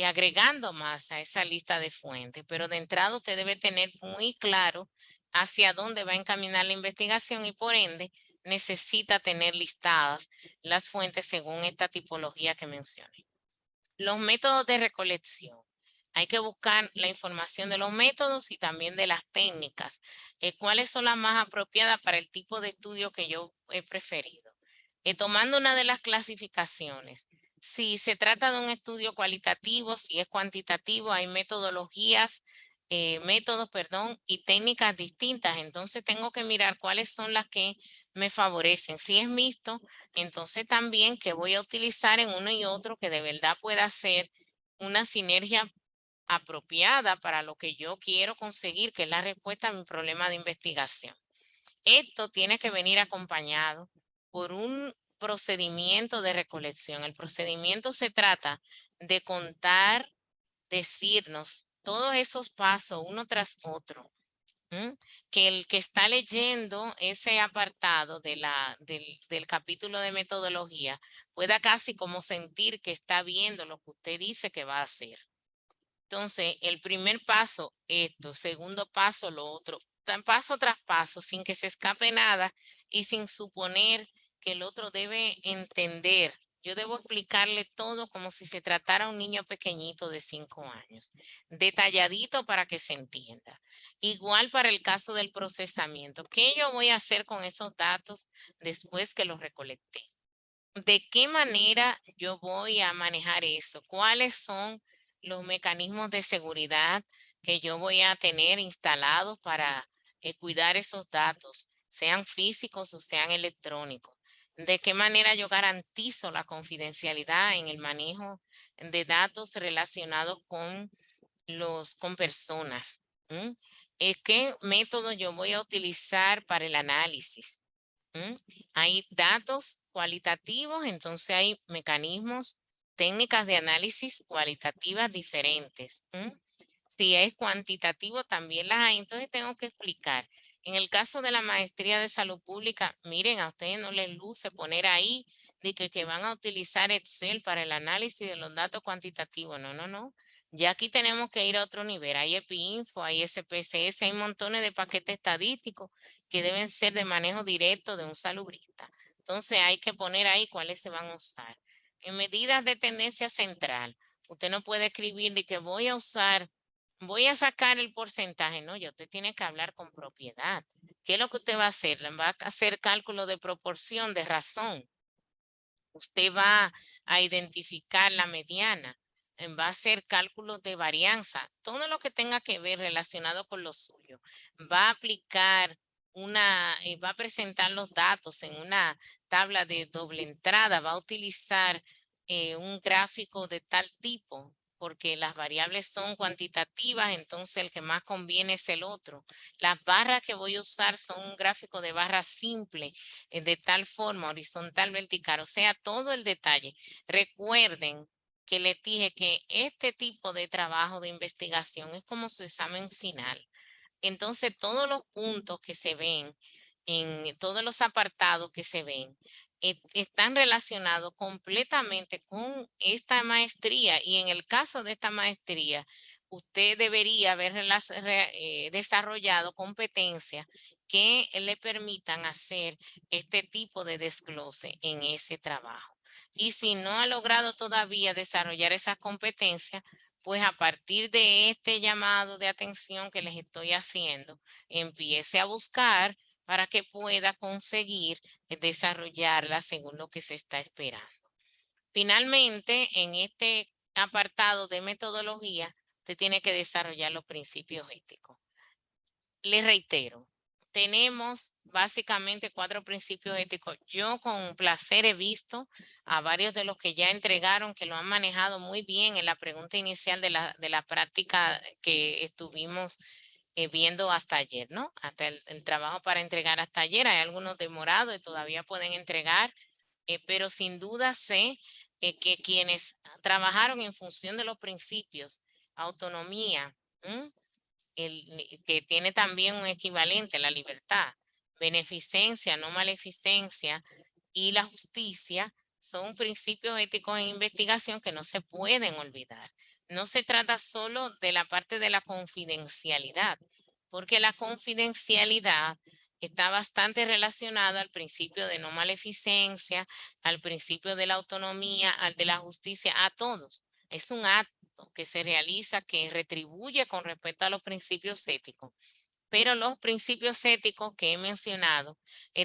agregando más a esa lista de fuentes, pero de entrada usted debe tener muy claro hacia dónde va a encaminar la investigación y por ende necesita tener listadas las fuentes según esta tipología que mencioné. Los métodos de recolección. Hay que buscar la información de los métodos y también de las técnicas. ¿Cuáles son las más apropiadas para el tipo de estudio que yo he preferido? Tomando una de las clasificaciones. Si se trata de un estudio cualitativo, si es cuantitativo, hay metodologías, métodos, perdón, y técnicas distintas. Entonces tengo que mirar cuáles son las que me favorecen. Si es mixto, entonces también que voy a utilizar en uno y otro que de verdad pueda ser una sinergia apropiada para lo que yo quiero conseguir, que es la respuesta a mi problema de investigación. Esto tiene que venir acompañado por un procedimiento de recolección. El procedimiento se trata de contar, decirnos todos esos pasos uno tras otro. Que el que está leyendo ese apartado del capítulo de metodología pueda casi como sentir que está viendo lo que usted dice que va a hacer. Entonces, el primer paso, esto, segundo paso, lo otro, paso tras paso, sin que se escape nada y sin suponer que el otro debe entender. Yo debo explicarle todo como si se tratara un niño pequeñito de 5 años, detalladito para que se entienda. Igual para el caso del procesamiento. ¿Qué yo voy a hacer con esos datos después que los recolecté? ¿De qué manera yo voy a manejar eso? ¿Cuáles son los mecanismos de seguridad que yo voy a tener instalados para cuidar esos datos, sean físicos o sean electrónicos? ¿De qué manera yo garantizo la confidencialidad en el manejo de datos relacionados con personas? ¿Qué método yo voy a utilizar para el análisis? Hay datos cualitativos, entonces hay mecanismos, técnicas de análisis cualitativas diferentes. Si es cuantitativo, también las hay. Entonces tengo que explicar. En el caso de la maestría de salud pública, miren, a ustedes no les luce poner ahí de que van a utilizar Excel para el análisis de los datos cuantitativos. No, no, no. Ya aquí tenemos que ir a otro nivel. Hay EPIINFO, hay SPSS, hay montones de paquetes estadísticos que deben ser de manejo directo de un salubrista. Entonces hay que poner ahí cuáles se van a usar. En medidas de tendencia central, usted no puede escribir de que voy a sacar el porcentaje. No, ya usted tiene que hablar con propiedad. ¿Qué es lo que usted va a hacer? Va a hacer cálculo de proporción, de razón. Usted va a identificar la mediana, va a hacer cálculos de varianza, todo lo que tenga que ver relacionado con lo suyo. Va a aplicar va a presentar los datos en una tabla de doble entrada, va a utilizar un gráfico de tal tipo, porque las variables son cuantitativas, entonces el que más conviene es el otro. Las barras que voy a usar son un gráfico de barra simple, de tal forma, horizontal, vertical, o sea, todo el detalle. Recuerden que les dije que este tipo de trabajo de investigación es como su examen final. Entonces, todos los puntos que se ven, en todos los apartados que se ven, están relacionados completamente con esta maestría. Y en el caso de esta maestría, usted debería haber desarrollado competencias que le permitan hacer este tipo de desglose en ese trabajo. Y si no ha logrado todavía desarrollar esas competencias, pues a partir de este llamado de atención que les estoy haciendo, empiece a buscar para que pueda conseguir desarrollarla según lo que se está esperando. Finalmente, en este apartado de metodología, usted tiene que desarrollar los principios éticos. Les reitero, tenemos básicamente 4 principios éticos. Yo con placer he visto a varios de los que ya entregaron que lo han manejado muy bien en la pregunta inicial de la práctica que estuvimos viendo hasta ayer, ¿no? Hasta el trabajo para entregar hasta ayer. Hay algunos demorados y todavía pueden entregar, pero sin duda sé que quienes trabajaron en función de los principios, autonomía, que tiene también un equivalente, la libertad, beneficencia, no maleficencia y la justicia, son principios éticos en investigación que no se pueden olvidar. No se trata solo de la parte de la confidencialidad, porque la confidencialidad está bastante relacionada al principio de no maleficencia, al principio de la autonomía, al de la justicia, a todos. Es un acto que se realiza, que retribuye con respecto a los principios éticos. Pero los principios éticos que he mencionado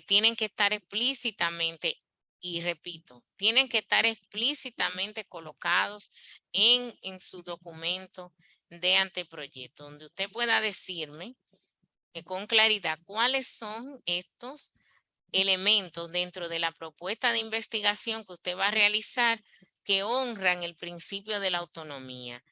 tienen que estar explícitamente, y repito, tienen que estar explícitamente colocados en su documento de anteproyecto, donde usted pueda decirme con claridad cuáles son estos elementos dentro de la propuesta de investigación que usted va a realizar que honran el principio de la autonomía.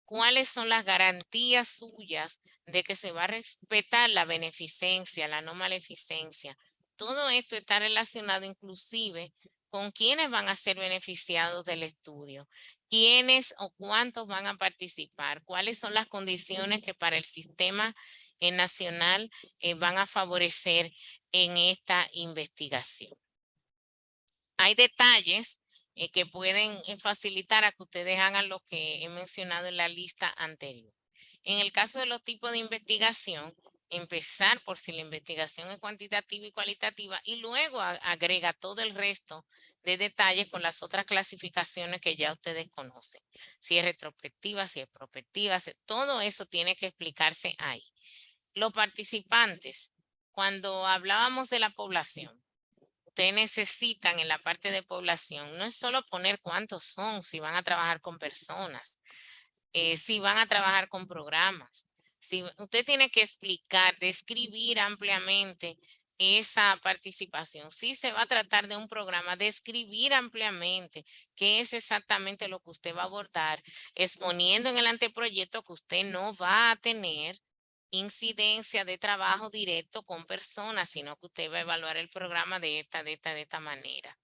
¿Cuáles son las garantías suyas de que se va a respetar la beneficencia, la no maleficencia? Todo esto está relacionado inclusive con quiénes van a ser beneficiados del estudio, quiénes o cuántos van a participar, cuáles son las condiciones que para el sistema nacional van a favorecer en esta investigación. Hay detalles que pueden facilitar a que ustedes hagan lo que he mencionado en la lista anterior. En el caso de los tipos de investigación, empezar por si la investigación es cuantitativa y cualitativa y luego agrega todo el resto de detalles con las otras clasificaciones que ya ustedes conocen. Si es retrospectiva, si es prospectiva, todo eso tiene que explicarse ahí. Los participantes, cuando hablábamos de la población, ustedes necesitan en la parte de población, no es solo poner cuántos son, si van a trabajar con personas, si van a trabajar con programas. Si usted tiene que explicar, describir ampliamente esa participación. Si se va a tratar de un programa, describir ampliamente qué es exactamente lo que usted va a abordar, exponiendo en el anteproyecto que usted no va a tener incidencia de trabajo directo con personas, sino que usted va a evaluar el programa de esta manera.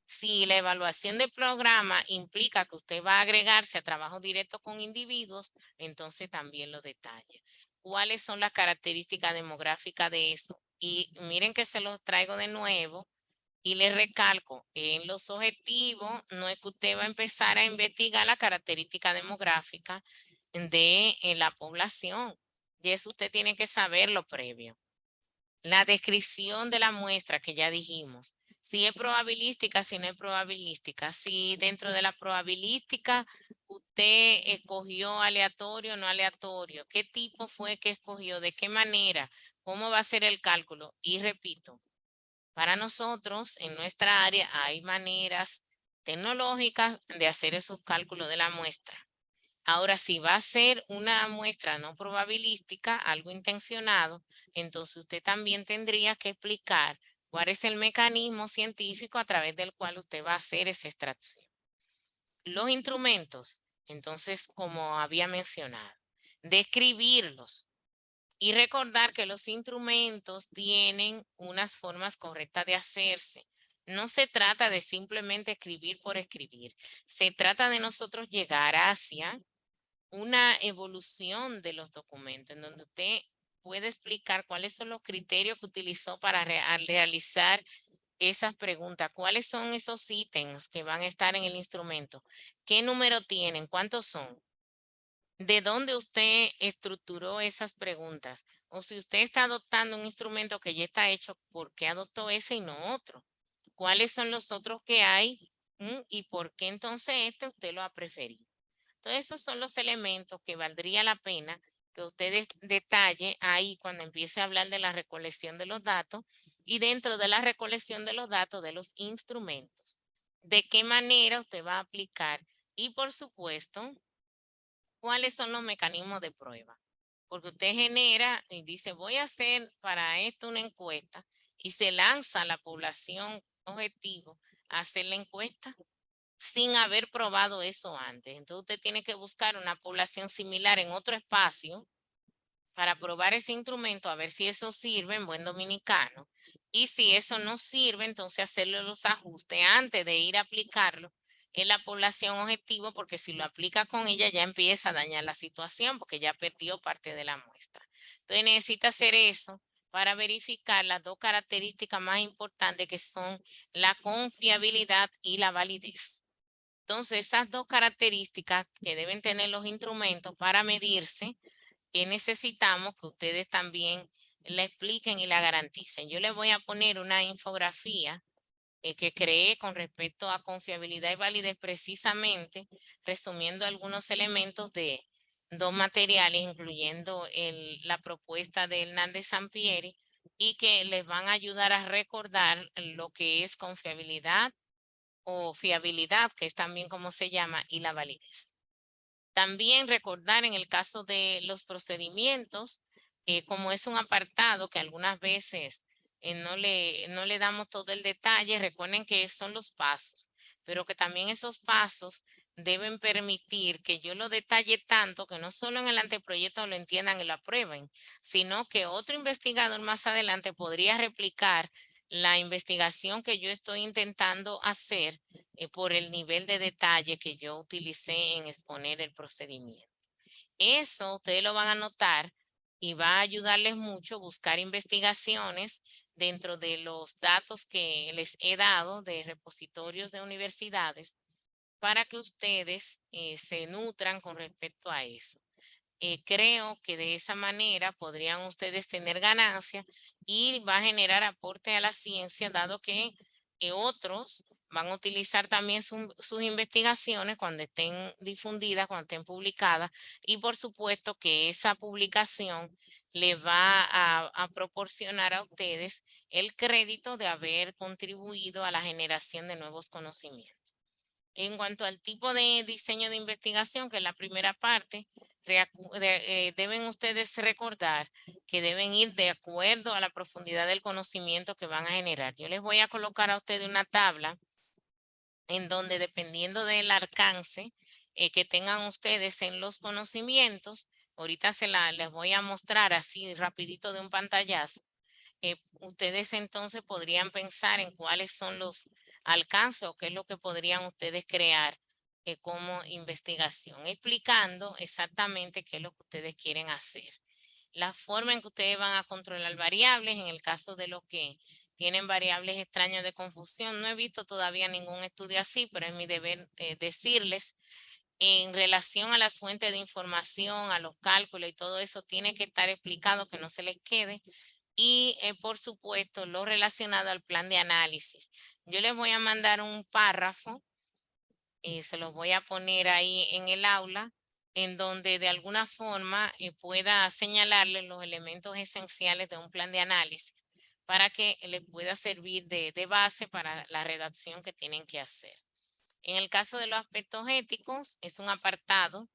Si la evaluación del programa implica que usted va a agregarse a trabajo directo con individuos, entonces también lo detalla. ¿Cuáles son las características demográficas de eso? Y miren que se los traigo de nuevo y les recalco, en los objetivos no es que usted va a empezar a investigar la característica demográfica de la población. Y eso usted tiene que saberlo previo. La descripción de la muestra que ya dijimos. Si es probabilística, si no es probabilística. Si dentro de la probabilística usted escogió aleatorio o no aleatorio. ¿Qué tipo fue que escogió? ¿De qué manera? ¿Cómo va a ser el cálculo? Y repito, para nosotros en nuestra área hay maneras tecnológicas de hacer esos cálculos de la muestra. Ahora, si va a ser una muestra no probabilística, algo intencionado, entonces usted también tendría que explicar cuál es el mecanismo científico a través del cual usted va a hacer esa extracción. Los instrumentos, entonces, como había mencionado, describirlos y recordar que los instrumentos tienen unas formas correctas de hacerse. No se trata de simplemente escribir por escribir, se trata de nosotros llegar hacia una evolución de los documentos en donde usted puede explicar cuáles son los criterios que utilizó para realizar esas preguntas, cuáles son esos ítems que van a estar en el instrumento, qué número tienen, cuántos son, de dónde usted estructuró esas preguntas, o si usted está adoptando un instrumento que ya está hecho, ¿por qué adoptó ese y no otro? ¿Cuáles son los otros que hay? ¿Y por qué entonces este usted lo ha preferido? Todos esos son los elementos que valdría la pena que usted detalle ahí cuando empiece a hablar de la recolección de los datos y dentro de la recolección de los datos de los instrumentos. De qué manera usted va a aplicar y por supuesto, cuáles son los mecanismos de prueba. Porque usted genera y dice, voy a hacer para esto una encuesta y se lanza a la población objetivo a hacer la encuesta sin haber probado eso antes. Entonces usted tiene que buscar una población similar en otro espacio para probar ese instrumento, a ver si eso sirve en buen dominicano. Y si eso no sirve, entonces hacerle los ajustes antes de ir a aplicarlo en la población objetivo, porque si lo aplica con ella ya empieza a dañar la situación porque ya perdió parte de la muestra. Entonces necesita hacer eso para verificar las dos características más importantes que son la confiabilidad y la validez. Entonces, esas dos características que deben tener los instrumentos para medirse, que necesitamos que ustedes también la expliquen y la garanticen. Yo les voy a poner una infografía que creé con respecto a confiabilidad y validez precisamente, resumiendo algunos elementos de dos materiales, incluyendo la propuesta de Hernández Sampieri, y que les van a ayudar a recordar lo que es confiabilidad o fiabilidad, que es también como se llama, y la validez. También recordar en el caso de los procedimientos, como es un apartado que algunas veces no le damos todo el detalle. Recuerden que son los pasos, pero que también esos pasos deben permitir que yo lo detalle tanto que no solo en el anteproyecto lo entiendan y lo aprueben, sino que otro investigador más adelante podría replicar la investigación que yo estoy intentando hacer por el nivel de detalle que yo utilicé en exponer el procedimiento. Eso ustedes lo van a notar y va a ayudarles mucho buscar investigaciones dentro de los datos que les he dado de repositorios de universidades para que ustedes se nutran con respecto a eso. Creo que de esa manera podrían ustedes tener ganancia y va a generar aporte a la ciencia, dado que otros van a utilizar también sus investigaciones cuando estén difundidas, cuando estén publicadas, y por supuesto que esa publicación le va a proporcionar a ustedes el crédito de haber contribuido a la generación de nuevos conocimientos. En cuanto al tipo de diseño de investigación, que es la primera parte, deben ustedes recordar que deben ir de acuerdo a la profundidad del conocimiento que van a generar. Yo les voy a colocar a ustedes una tabla en donde, dependiendo del alcance que tengan ustedes en los conocimientos, ahorita les voy a mostrar así rapidito de un pantallazo. Ustedes entonces podrían pensar en cuáles son los alcances o qué es lo que podrían ustedes crear como investigación, explicando exactamente qué es lo que ustedes quieren hacer. La forma en que ustedes van a controlar variables, en el caso de los que tienen variables extrañas de confusión, no he visto todavía ningún estudio así, pero es mi deber decirles en relación a las fuentes de información, a los cálculos y todo eso, tiene que estar explicado, que no se les quede. Y por supuesto, lo relacionado al plan de análisis. Yo les voy a mandar un párrafo, se los voy a poner ahí en el aula, en donde de alguna forma pueda señalarles los elementos esenciales de un plan de análisis para que les pueda servir de base para la redacción que tienen que hacer. En el caso de los aspectos éticos, es un apartado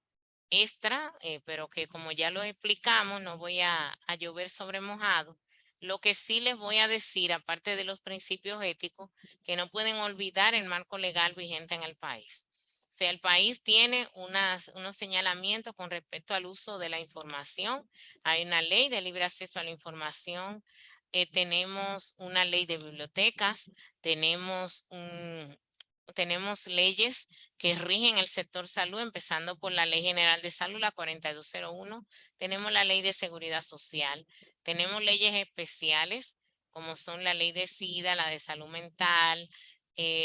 extra, pero que como ya lo explicamos, no voy a llover sobre mojado. Lo que sí les voy a decir, aparte de los principios éticos, que no pueden olvidar el marco legal vigente en el país. O sea, el país tiene unos señalamientos con respecto al uso de la información. Hay una ley de libre acceso a la información. Tenemos una ley de bibliotecas. Tenemos leyes que rigen el sector salud, empezando por la Ley General de Salud, la 4201. Tenemos la Ley de Seguridad Social. Tenemos leyes especiales, como son la Ley de SIDA, la de Salud Mental,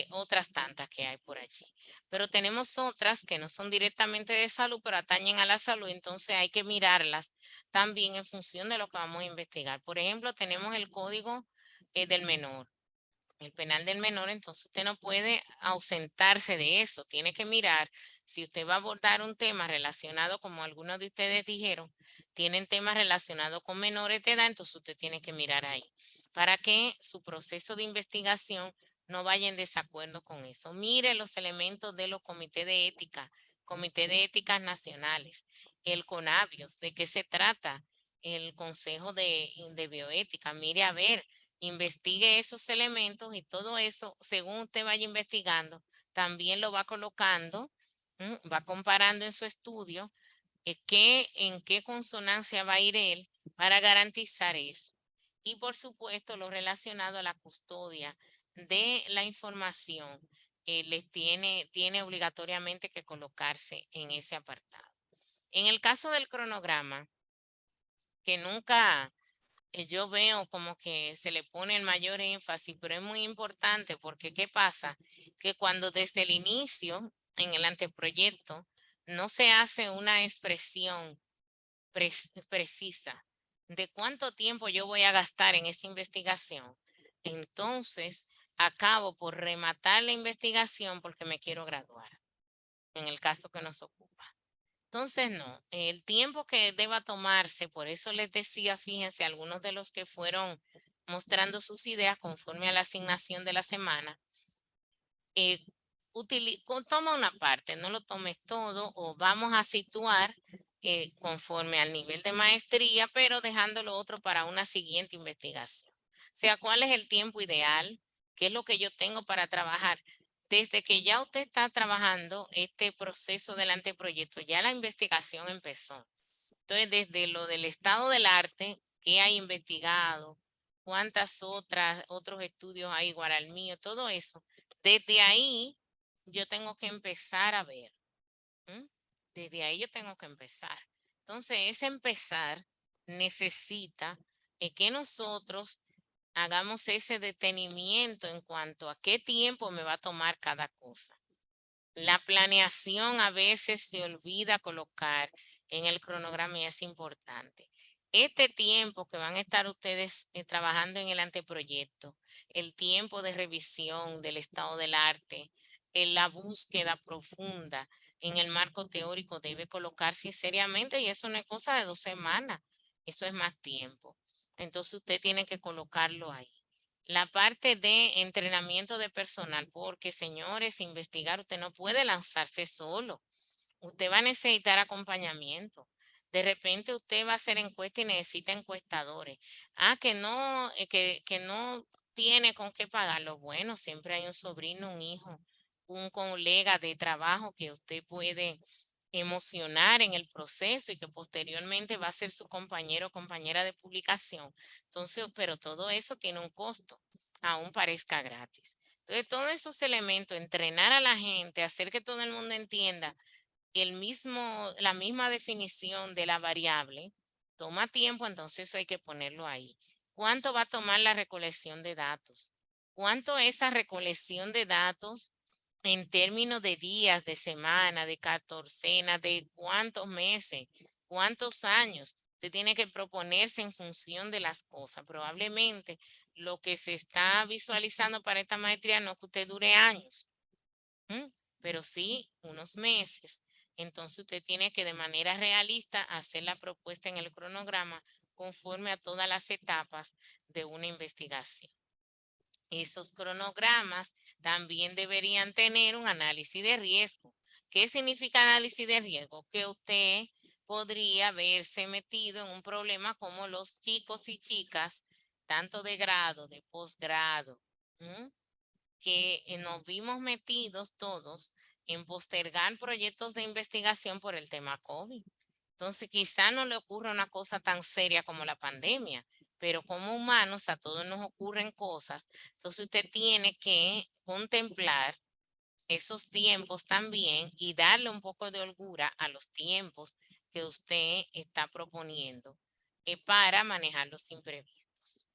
otras tantas que hay por allí. Pero tenemos otras que no son directamente de salud, pero atañen a la salud, entonces hay que mirarlas también en función de lo que vamos a investigar. Por ejemplo, tenemos el Código del Menor, el penal del menor, entonces usted no puede ausentarse de eso. Tiene que mirar si usted va a abordar un tema relacionado, como algunos de ustedes dijeron, tienen temas relacionados con menores de edad, entonces usted tiene que mirar ahí para que su proceso de investigación no vaya en desacuerdo con eso. Mire los elementos de los comités de ética, comités de éticas nacionales, el CONABIOS, de qué se trata, el Consejo de Bioética. Mire a ver, investigue esos elementos y todo eso, según usted vaya investigando, también lo va colocando, va comparando en su estudio en qué consonancia va a ir él para garantizar eso. Y por supuesto, lo relacionado a la custodia de la información, tiene obligatoriamente que colocarse en ese apartado. En el caso del cronograma, que nunca yo veo como que se le pone el mayor énfasis, pero es muy importante porque ¿qué pasa? Que cuando desde el inicio, en el anteproyecto, no se hace una expresión precisa de cuánto tiempo yo voy a gastar en esa investigación, entonces acabo por rematar la investigación porque me quiero graduar, en el caso que nos ocupa. Entonces, no, el tiempo que deba tomarse, por eso les decía, fíjense, algunos de los que fueron mostrando sus ideas conforme a la asignación de la semana, toma una parte, no lo tomes todo, o vamos a situar conforme al nivel de maestría, pero dejando lo otro para una siguiente investigación. sea, ¿cuál es el tiempo ideal? ¿Qué es lo que yo tengo para trabajar? Desde que ya usted está trabajando este proceso del anteproyecto, ya la investigación empezó. Entonces, desde lo del estado del arte, ¿qué hay investigado? ¿Cuántas otros estudios hay igual al mío? Todo eso. Desde ahí, yo tengo que empezar a ver. Desde ahí yo tengo que empezar. Entonces, ese empezar necesita que nosotros hagamos ese detenimiento en cuanto a qué tiempo me va a tomar cada cosa. La planeación a veces se olvida colocar en el cronograma y es importante. Este tiempo que van a estar ustedes trabajando en el anteproyecto, el tiempo de revisión del estado del arte, en la búsqueda profunda en el marco teórico debe colocarse seriamente y eso no es cosa de 2 semanas, eso es más tiempo. Entonces usted tiene que colocarlo ahí. La parte de entrenamiento de personal, porque señores, investigar, usted no puede lanzarse solo. Usted va a necesitar acompañamiento. De repente usted va a hacer encuesta y necesita encuestadores. Que no tiene con qué pagarlo. Bueno, siempre hay un sobrino, un hijo, un colega de trabajo que usted puede emocionar en el proceso y que posteriormente va a ser su compañero o compañera de publicación. Entonces, pero todo eso tiene un costo, aún parezca gratis. Entonces, todos esos elementos, entrenar a la gente, hacer que todo el mundo entienda la misma definición de la variable, toma tiempo, entonces eso hay que ponerlo ahí. ¿Cuánto va a tomar la recolección de datos? ¿Cuánto esa recolección de datos en términos de días, de semana, de catorcena, de cuántos meses, cuántos años? Usted tiene que proponerse en función de las cosas. Probablemente lo que se está visualizando para esta maestría no es que usted dure años, pero sí unos meses. Entonces usted tiene que de manera realista hacer la propuesta en el cronograma conforme a todas las etapas de una investigación. Esos cronogramas también deberían tener un análisis de riesgo. ¿Qué significa análisis de riesgo? Que usted podría verse metido en un problema como los chicos y chicas, tanto de grado, de posgrado, que nos vimos metidos todos en postergar proyectos de investigación por el tema COVID. Entonces, quizá no le ocurra una cosa tan seria como la pandemia, pero como humanos a todos nos ocurren cosas. Entonces, usted tiene que contemplar esos tiempos también y darle un poco de holgura a los tiempos que usted está proponiendo para manejar los imprevistos.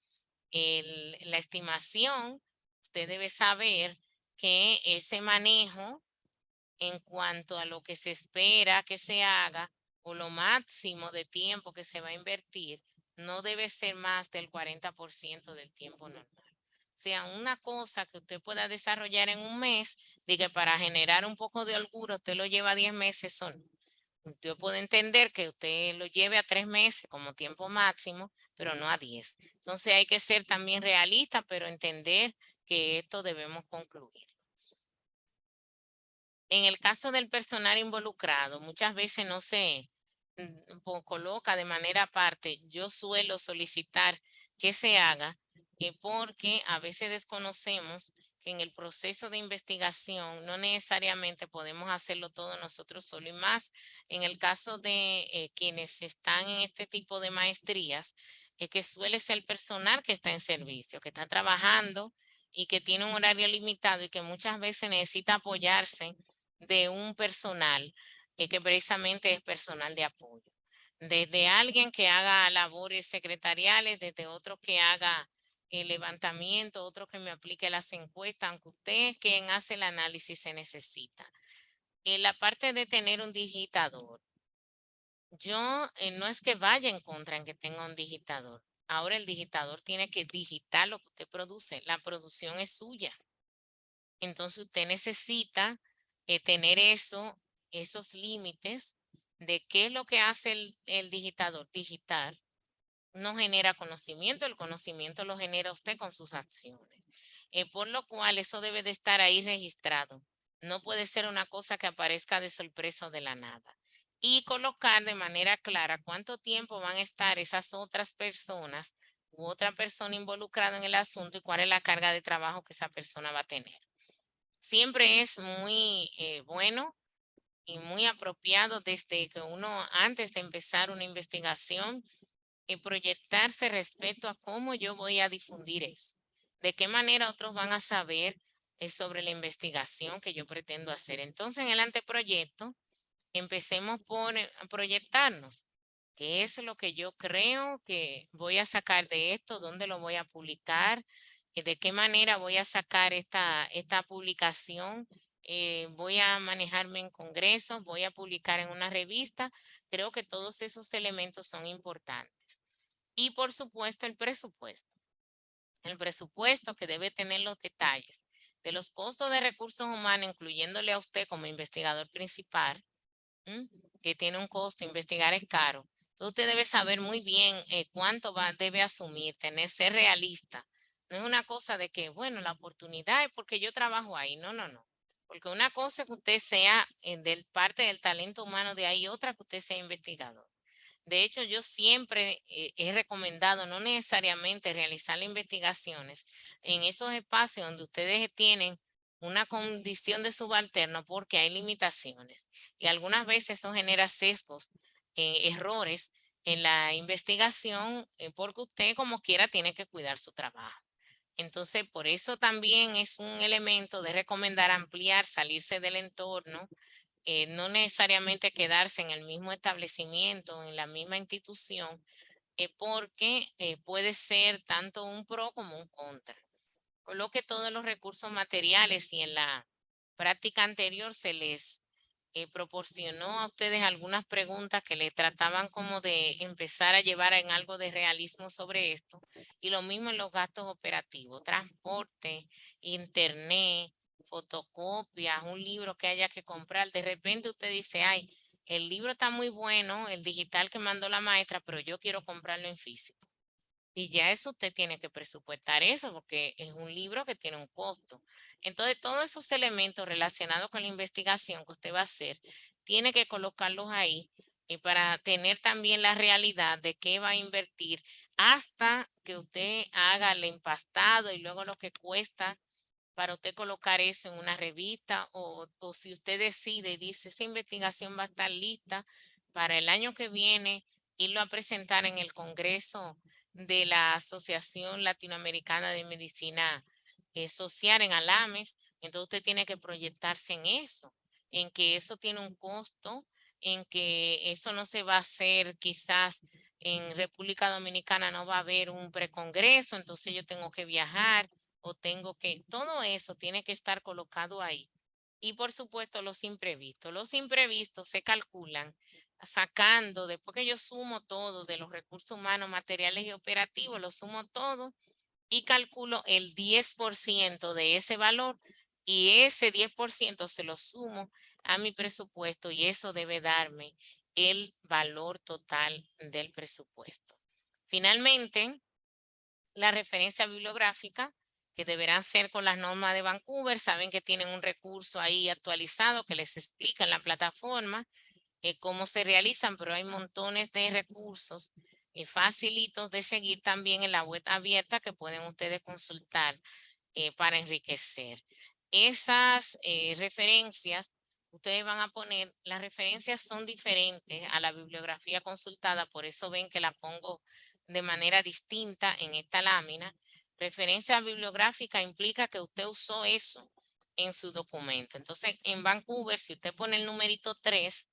La estimación, usted debe saber que ese manejo en cuanto a lo que se espera que se haga o lo máximo de tiempo que se va a invertir, no debe ser más del 40% del tiempo normal. O sea, una cosa que usted pueda desarrollar en un mes, de que para generar un poco de holgura usted lo lleva 10 meses, son. Yo puedo entender que usted lo lleve a 3 meses como tiempo máximo, pero no a 10. Entonces hay que ser también realista, pero entender que esto debemos concluir. En el caso del personal involucrado, muchas veces no se coloca de manera aparte. Yo suelo solicitar que se haga porque a veces desconocemos que en el proceso de investigación no necesariamente podemos hacerlo todo nosotros solo y más en el caso de quienes están en este tipo de maestrías, que suele ser el personal que está en servicio, que está trabajando y que tiene un horario limitado y que muchas veces necesita apoyarse de un personal que precisamente es personal de apoyo. Desde alguien que haga labores secretariales, desde otro que haga el levantamiento, otro que me aplique las encuestas, aunque usted es quien hace el análisis se necesita. En la parte de tener un digitador, yo no es que vaya en contra en que tenga un digitador. Ahora el digitador tiene que digitar lo que usted produce. La producción es suya. Entonces usted necesita tener esos límites de qué es lo que hace el digitador. Digitar no genera conocimiento, el conocimiento lo genera usted con sus acciones. Por lo cual eso debe de estar ahí registrado. No puede ser una cosa que aparezca de sorpresa o de la nada. Y colocar de manera clara cuánto tiempo van a estar esas otras personas u otra persona involucrada en el asunto y cuál es la carga de trabajo que esa persona va a tener. Siempre es muy bueno y muy apropiado desde que uno, antes de empezar una investigación, proyectarse respecto a cómo yo voy a difundir eso. De qué manera otros van a saber sobre la investigación que yo pretendo hacer. Entonces, en el anteproyecto, empecemos por proyectarnos. ¿Qué es lo que yo creo que voy a sacar de esto? ¿Dónde lo voy a publicar? ¿De qué manera voy a sacar esta publicación? ¿Voy a manejarme en congresos? ¿Voy a publicar en una revista? Creo que todos esos elementos son importantes. Y por supuesto, el presupuesto. El presupuesto que debe tener los detalles de los costos de recursos humanos, incluyéndole a usted como investigador principal, que tiene un costo, investigar es caro. Entonces usted debe saber muy bien cuánto debe asumir, ser realista. No es una cosa de que, bueno, la oportunidad es porque yo trabajo ahí. No, no, no. Porque una cosa es que usted sea parte del talento humano de ahí, otra que usted sea investigador. De hecho, yo siempre he recomendado no necesariamente realizar las investigaciones en esos espacios donde ustedes tienen una condición de subalterno porque hay limitaciones y algunas veces eso genera sesgos, errores en la investigación porque usted como quiera tiene que cuidar su trabajo. Entonces, por eso también es un elemento de recomendar ampliar, salirse del entorno, no necesariamente quedarse en el mismo establecimiento, en la misma institución, porque puede ser tanto un pro como un contra. Coloque todos los recursos materiales y en la práctica anterior se les proporcionó a ustedes algunas preguntas que les trataban como de empezar a llevar en algo de realismo sobre esto. Y lo mismo en los gastos operativos, transporte, internet, fotocopias, un libro que haya que comprar. De repente usted dice, ay, el libro está muy bueno, el digital que mandó la maestra, pero yo quiero comprarlo en físico. Y ya eso usted tiene que presupuestar eso porque es un libro que tiene un costo. Entonces, todos esos elementos relacionados con la investigación que usted va a hacer, tiene que colocarlos ahí para tener también la realidad de qué va a invertir hasta que usted haga el empastado y luego lo que cuesta para usted colocar eso en una revista o si usted decide y dice, esa investigación va a estar lista para el año que viene, irlo a presentar en el Congreso de la Asociación Latinoamericana de Medicina Social en Alames, entonces usted tiene que proyectarse en eso, en que eso tiene un costo, en que eso no se va a hacer quizás en República Dominicana, no va a haber un precongreso, entonces yo tengo que viajar o tengo que, todo eso tiene que estar colocado ahí. Y por supuesto los imprevistos. Los imprevistos se calculan sacando, después que yo sumo todo de los recursos humanos, materiales y operativos, lo sumo todo y calculo el 10% de ese valor y ese 10% se lo sumo a mi presupuesto y eso debe darme el valor total del presupuesto. Finalmente, la referencia bibliográfica, que deberán ser con las normas de Vancouver. Saben que tienen un recurso ahí actualizado que les explica en la plataforma cómo se realizan, pero hay montones de recursos facilitos de seguir también en la web abierta que pueden ustedes consultar para enriquecer. Esas referencias, ustedes van a poner, las referencias son diferentes a la bibliografía consultada, por eso ven que la pongo de manera distinta en esta lámina. Referencia bibliográfica implica que usted usó eso en su documento. Entonces, en Vancouver, si usted pone el numerito 3,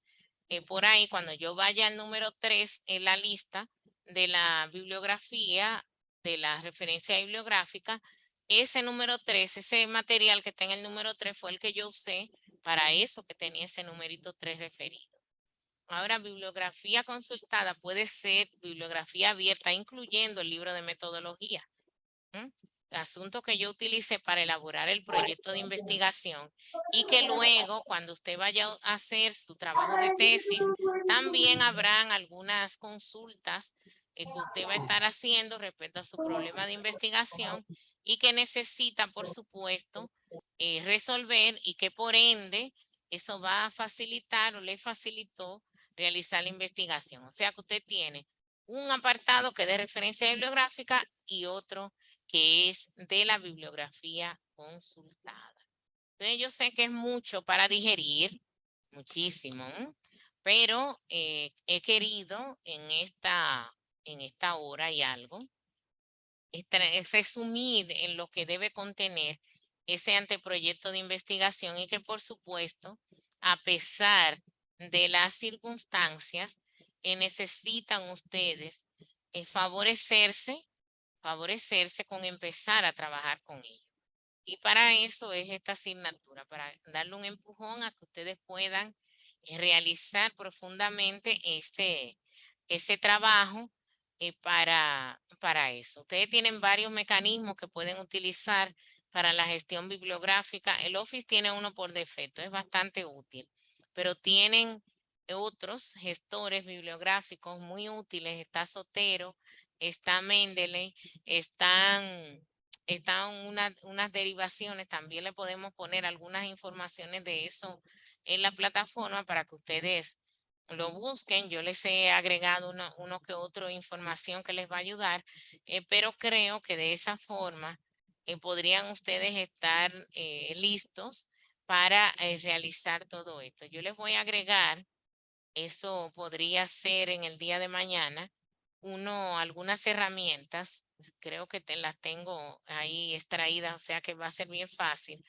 por ahí, cuando yo vaya al número 3 en la lista de la bibliografía, de la referencia bibliográfica, ese número 3, ese material que está en el número 3 fue el que yo usé para eso que tenía ese numerito 3 referido. Ahora, bibliografía consultada puede ser bibliografía abierta, incluyendo el libro de metodología. Asunto que yo utilicé para elaborar el proyecto de investigación y que luego, cuando usted vaya a hacer su trabajo de tesis, también habrán algunas consultas que usted va a estar haciendo respecto a su problema de investigación y que necesita, por supuesto, resolver y que por ende eso va a facilitar o le facilitó realizar la investigación. O sea que usted tiene un apartado que de referencia bibliográfica y otro que es de la bibliografía consultada. Entonces yo sé que es mucho para digerir, muchísimo, pero he querido en esta hora y algo, es resumir en lo que debe contener ese anteproyecto de investigación y que por supuesto, a pesar de las circunstancias, necesitan ustedes favorecerse con empezar a trabajar con ellos. Y para eso es esta asignatura, para darle un empujón a que ustedes puedan realizar profundamente ese trabajo para eso. Ustedes tienen varios mecanismos que pueden utilizar para la gestión bibliográfica. El Office tiene uno por defecto, es bastante útil, pero tienen otros gestores bibliográficos muy útiles. Está Zotero, está Mendeley, están unas derivaciones, también le podemos poner algunas informaciones de eso en la plataforma para que ustedes lo busquen. Yo les he agregado uno que otro información que les va a ayudar, pero creo que de esa forma podrían ustedes estar listos para realizar todo esto. Yo les voy a agregar, eso podría ser en el día de mañana, algunas herramientas, creo que las tengo ahí extraídas, o sea que va a ser bien fácil,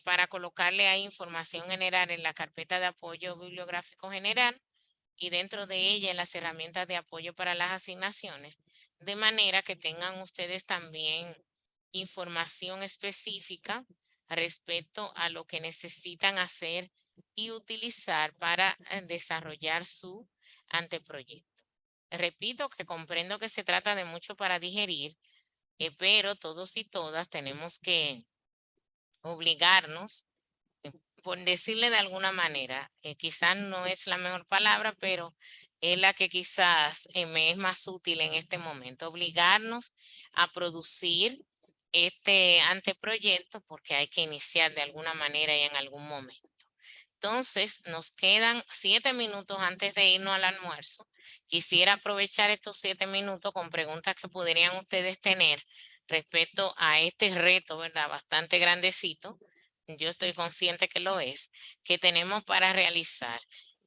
para colocarle ahí información general en la carpeta de apoyo bibliográfico general y dentro de ella en las herramientas de apoyo para las asignaciones, de manera que tengan ustedes también información específica respecto a lo que necesitan hacer y utilizar para desarrollar su anteproyecto. Repito que comprendo que se trata de mucho para digerir, pero todos y todas tenemos que obligarnos, por decirle de alguna manera, quizás no es la mejor palabra, pero es la que quizás me es más útil en este momento, obligarnos a producir este anteproyecto porque hay que iniciar de alguna manera y en algún momento. Entonces, nos quedan 7 minutos antes de irnos al almuerzo. Quisiera aprovechar estos 7 minutos con preguntas que podrían ustedes tener respecto a este reto, ¿verdad? Bastante grandecito. Yo estoy consciente que lo es, que tenemos para realizar.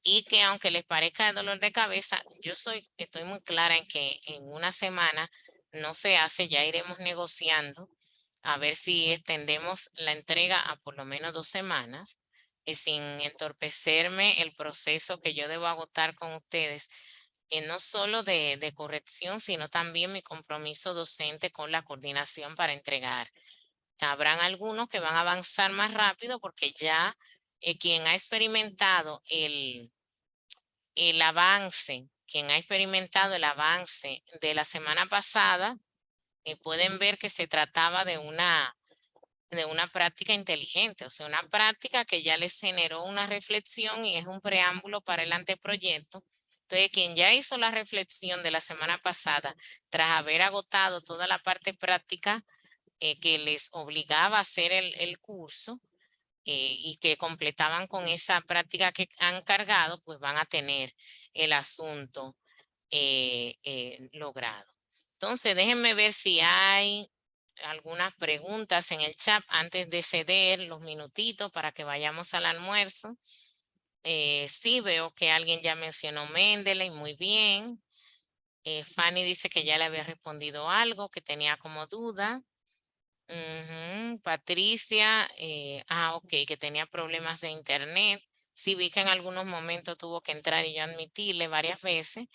Y que aunque les parezca de dolor de cabeza, estoy muy clara en que en una semana no se hace, ya iremos negociando a ver si extendemos la entrega a por lo menos 2 semanas sin entorpecerme el proceso que yo debo agotar con ustedes, no solo de corrección, sino también mi compromiso docente con la coordinación para entregar. Habrán algunos que van a avanzar más rápido porque ya quien ha experimentado el avance, de la semana pasada, pueden ver que se trataba de una práctica inteligente, o sea, una práctica que ya les generó una reflexión y es un preámbulo para el anteproyecto. Entonces, quien ya hizo la reflexión de la semana pasada, tras haber agotado toda la parte práctica que les obligaba a hacer el curso y que completaban con esa práctica que han cargado, pues van a tener el asunto logrado. Entonces, déjenme ver si hay algunas preguntas en el chat antes de ceder los minutitos para que vayamos al almuerzo. Sí, veo que alguien ya mencionó Mendeley, muy bien. Fanny dice que ya le había respondido algo, que tenía como duda. Patricia, ok, que tenía problemas de internet. Sí, vi que en algunos momentos tuvo que entrar y yo admitirle varias veces.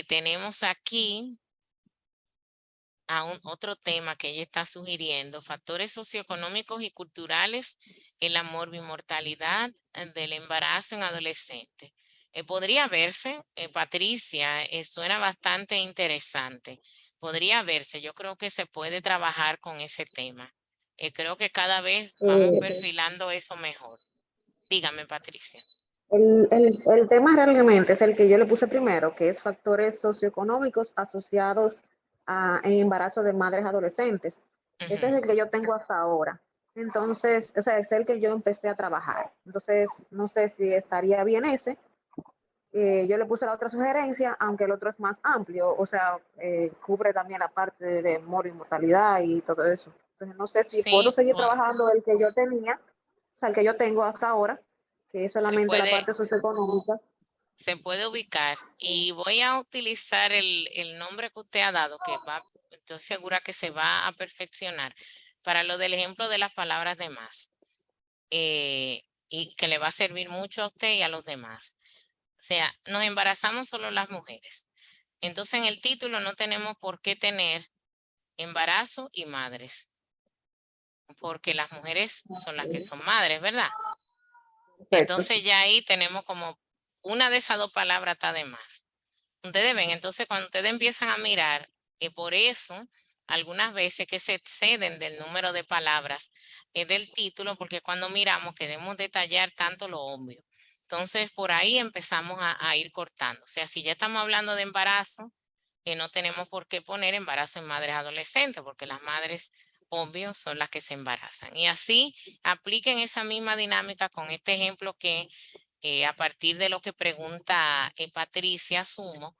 Tenemos aquí a otro tema que ella está sugiriendo, factores socioeconómicos y culturales en la morbimortalidad del embarazo en adolescentes. Podría verse, Patricia, suena bastante interesante. Podría verse, yo creo que se puede trabajar con ese tema. Creo que cada vez vamos perfilando eso mejor. Dígame, Patricia. El tema realmente es el que yo le puse primero, que es factores socioeconómicos asociados a embarazo de madres adolescentes. Ese es el que yo tengo hasta ahora. Entonces, o sea, es el que yo empecé a trabajar. Entonces, no sé si estaría bien ese. yo le puse la otra sugerencia, aunque el otro es más amplio, o sea, cubre también la parte de mortalidad y todo eso. Entonces, no sé si puedo Sí, seguir trabajando el que yo tenía, o sea, el que yo tengo hasta ahora, que es se solamente la puede, parte socioeconómica. se puede ubicar y voy a utilizar el nombre que usted ha dado, que va, estoy segura que se va a perfeccionar para lo del ejemplo de las palabras de más, y que le va a servir mucho a usted y a los demás. O sea, nos embarazamos solo las mujeres. Entonces en el título no tenemos por qué tener embarazo y madres, porque las mujeres son las que son madres, ¿verdad? Perfecto. Entonces ya ahí tenemos como una de esas dos palabras está de más. Ustedes ven, entonces cuando ustedes empiezan a mirar, por eso algunas veces que se exceden del número de palabras del título, porque cuando miramos queremos detallar tanto lo obvio. Entonces por ahí empezamos a ir cortando. O sea, si ya estamos hablando de embarazo, no tenemos por qué poner embarazo en madres adolescentes, porque las madres, obvio, son las que se embarazan. Y así apliquen esa misma dinámica con este ejemplo que a partir de lo que pregunta Patricia, asumo,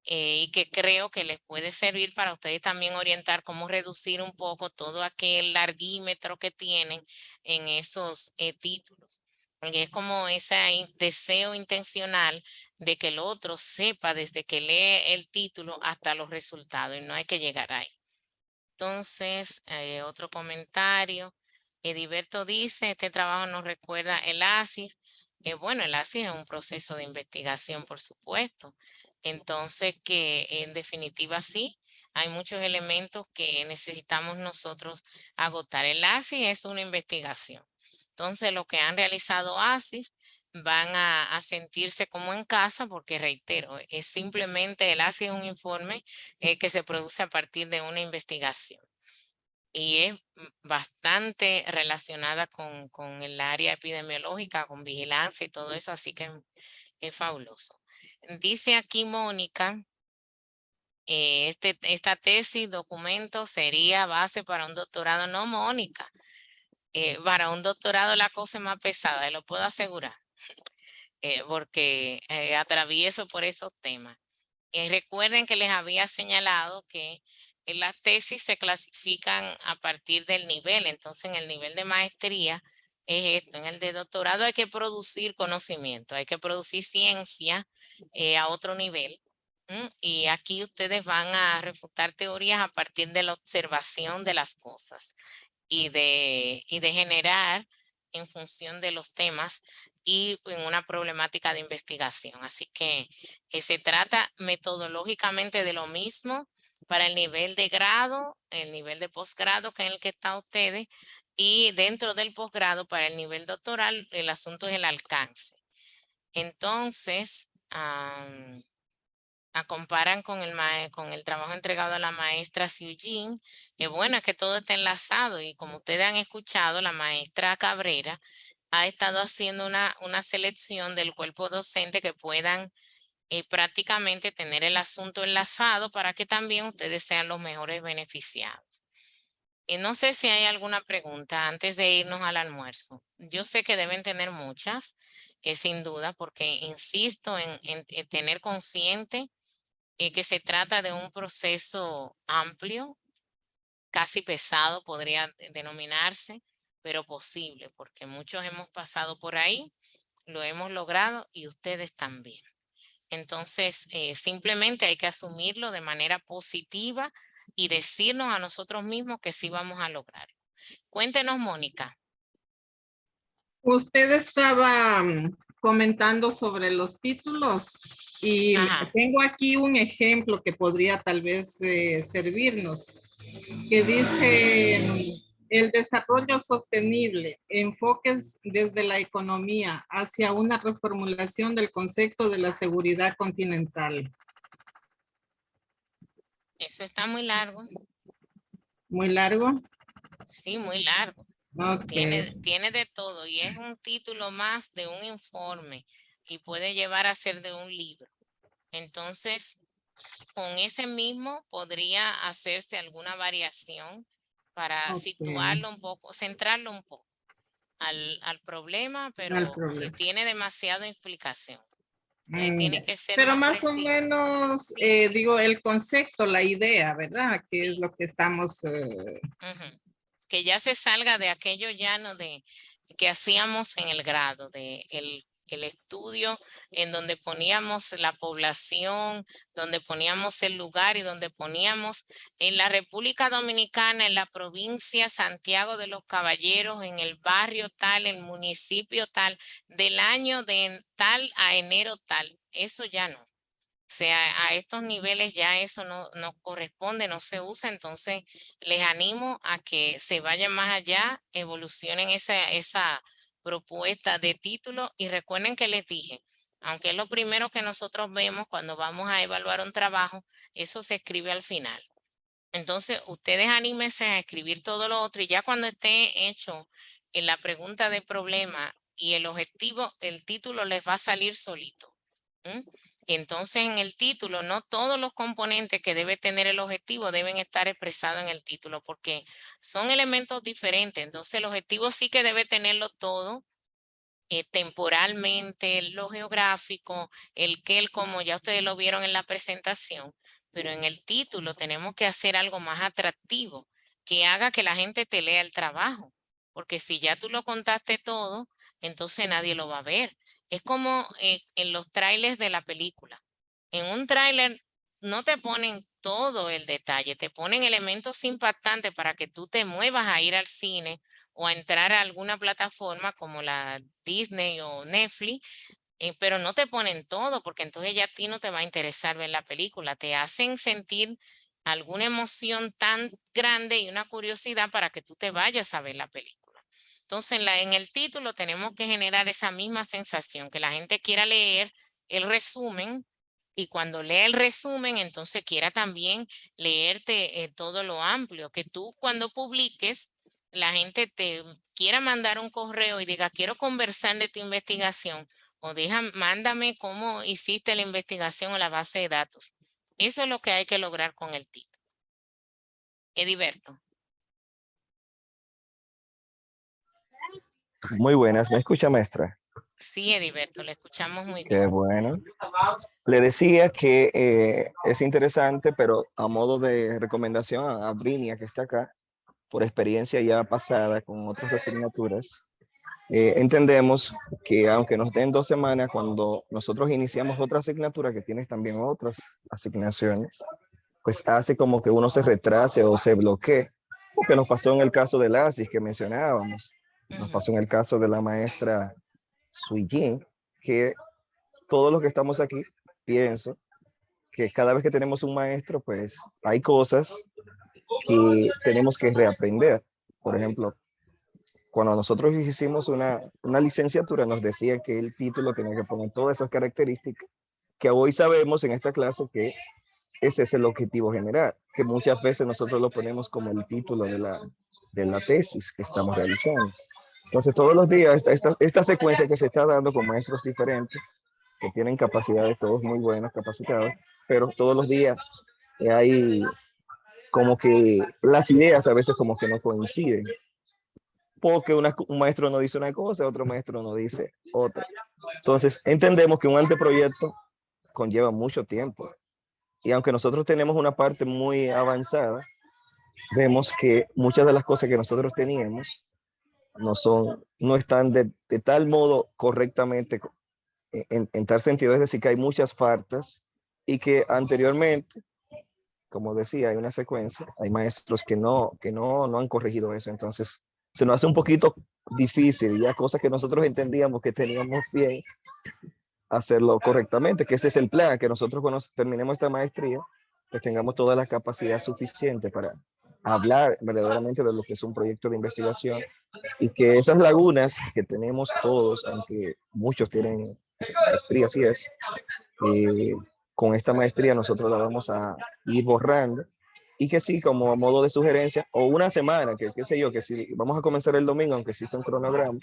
y que creo que les puede servir para ustedes también orientar cómo reducir un poco todo aquel larguímetro que tienen en esos títulos. Porque es como ese deseo intencional de que el otro sepa desde que lee el título hasta los resultados y no hay que llegar ahí. Entonces, otro comentario. Ediberto dice, este trabajo nos recuerda el ASIS. Bueno, el ASIS es un proceso de investigación, por supuesto. Entonces, que en definitiva sí, hay muchos elementos que necesitamos nosotros agotar. El ASIS es una investigación. Entonces, los que han realizado ASIS van a sentirse como en casa porque, reitero, es simplemente el ASIS es un informe que se produce a partir de una investigación y es bastante relacionada con el área epidemiológica, con vigilancia y todo eso, así que es fabuloso. Dice aquí Mónica, esta tesis, documento sería base para un doctorado. No, Mónica, para un doctorado la cosa es más pesada, lo puedo asegurar, porque atravieso por esos temas. Recuerden que les había señalado que las tesis se clasifican a partir del nivel. Entonces, en el nivel de maestría es esto. En el de doctorado hay que producir conocimiento, hay que producir ciencia a otro nivel. Y aquí ustedes van a refutar teorías a partir de la observación de las cosas y de generar en función de los temas y en una problemática de investigación. Así que se trata metodológicamente de lo mismo para el nivel de grado, el nivel de posgrado que en el que están ustedes, y dentro del posgrado para el nivel doctoral, el asunto es el alcance. Entonces, comparan con el trabajo entregado a la maestra Siujin. Bueno, es que todo está enlazado y como ustedes han escuchado, la maestra Cabrera ha estado haciendo una selección del cuerpo docente que puedan prácticamente tener el asunto enlazado para que también ustedes sean los mejores beneficiados. Y no sé si hay alguna pregunta antes de irnos al almuerzo. Yo sé que deben tener muchas, sin duda, porque insisto en tener consciente que se trata de un proceso amplio, casi pesado podría denominarse, pero posible, porque muchos hemos pasado por ahí, lo hemos logrado y ustedes también. Entonces, simplemente hay que asumirlo de manera positiva y decirnos a nosotros mismos que sí vamos a lograrlo. Cuéntenos, Mónica. Usted estaba comentando sobre los títulos y tengo aquí un ejemplo que podría tal vez servirnos, que dice el desarrollo sostenible, enfoques desde la economía hacia una reformulación del concepto de la seguridad continental. Eso está muy largo. ¿Muy largo? Sí, muy largo. Okay. Tiene de todo y es un título más de un informe y puede llevar a ser de un libro. Entonces, con ese mismo podría hacerse alguna variación para situarlo un poco, centrarlo un poco al problema, pero tiene demasiada explicación. Tiene que ser pero más o preciso. menos, digo, el concepto, la idea, ¿verdad? Que es lo que estamos... Que ya se salga de aquello llano de que hacíamos en el grado, de el estudio en donde poníamos la población, donde poníamos el lugar y donde poníamos en la República Dominicana, en la provincia Santiago de los Caballeros, en el barrio tal, el municipio tal, del año de tal a enero tal. Eso ya no. O sea, a estos niveles ya eso no corresponde, no se usa, entonces les animo a que se vayan más allá, evolucionen esa propuesta de título y recuerden que les dije, aunque es lo primero que nosotros vemos cuando vamos a evaluar un trabajo, eso se escribe al final. Entonces, ustedes anímense a escribir todo lo otro y ya cuando esté hecho en la pregunta de problema y el objetivo, el título les va a salir solito. Entonces, en el título, no todos los componentes que debe tener el objetivo deben estar expresados en el título porque son elementos diferentes. Entonces, el objetivo sí que debe tenerlo todo temporalmente, lo geográfico, el qué, el cómo, ya ustedes lo vieron en la presentación, pero en el título tenemos que hacer algo más atractivo que haga que la gente te lea el trabajo, porque si ya tú lo contaste todo, entonces nadie lo va a ver. Es como en los trailers de la película. En un tráiler no te ponen todo el detalle, te ponen elementos impactantes para que tú te muevas a ir al cine o a entrar a alguna plataforma como la Disney o Netflix, pero no te ponen todo porque entonces ya a ti no te va a interesar ver la película. Te hacen sentir alguna emoción tan grande y una curiosidad para que tú te vayas a ver la película. Entonces, en el título tenemos que generar esa misma sensación, que la gente quiera leer el resumen y cuando lea el resumen, entonces quiera también leerte todo lo amplio, que tú cuando publiques, la gente te quiera mandar un correo y diga, quiero conversar de tu investigación o mándame cómo hiciste la investigación o la base de datos. Eso es lo que hay que lograr con el título. Ediberto. Muy buenas, ¿me escucha, maestra? Sí, Ediberto, le escuchamos muy Qué bien. bueno. Le decía que es interesante, pero a modo de recomendación a Brinia, que está acá, por experiencia ya pasada con otras asignaturas, entendemos que aunque nos den 2 semanas, cuando nosotros iniciamos otra asignatura que tiene también otras asignaciones, pues hace como que uno se retrase o se bloquee, porque nos pasó en el caso de la ASIS que mencionábamos, nos pasó en el caso de la maestra Suijin, que todos los que estamos aquí, pienso que cada vez que tenemos un maestro, pues hay cosas que tenemos que reaprender. Por ejemplo, cuando nosotros hicimos una licenciatura, nos decía que el título tenía que poner todas esas características que hoy sabemos en esta clase que ese es el objetivo general, que muchas veces nosotros lo ponemos como el título de la tesis que estamos realizando. Entonces, todos los días, esta secuencia que se está dando con maestros diferentes, que tienen capacidades todos muy buenos, capacitados, pero todos los días hay como que las ideas a veces como que no coinciden, porque un maestro no dice una cosa, otro maestro no dice otra. Entonces, entendemos que un anteproyecto conlleva mucho tiempo, y aunque nosotros tenemos una parte muy avanzada, vemos que muchas de las cosas que nosotros teníamos no están de tal modo correctamente en tal sentido, es decir, que hay muchas faltas y que anteriormente, como decía, hay una secuencia, hay maestros que no han corregido eso, entonces se nos hace un poquito difícil, ya cosas que nosotros entendíamos que teníamos bien, hacerlo correctamente, que ese es el plan, que nosotros cuando terminemos esta maestría, pues tengamos toda la capacidad suficiente para hablar verdaderamente de lo que es un proyecto de investigación y que esas lagunas que tenemos todos, aunque muchos tienen maestría, así es, con esta maestría nosotros la vamos a ir borrando y que sí, como a modo de sugerencia, o una semana, que qué sé yo, que si vamos a comenzar el domingo, aunque exista un cronograma,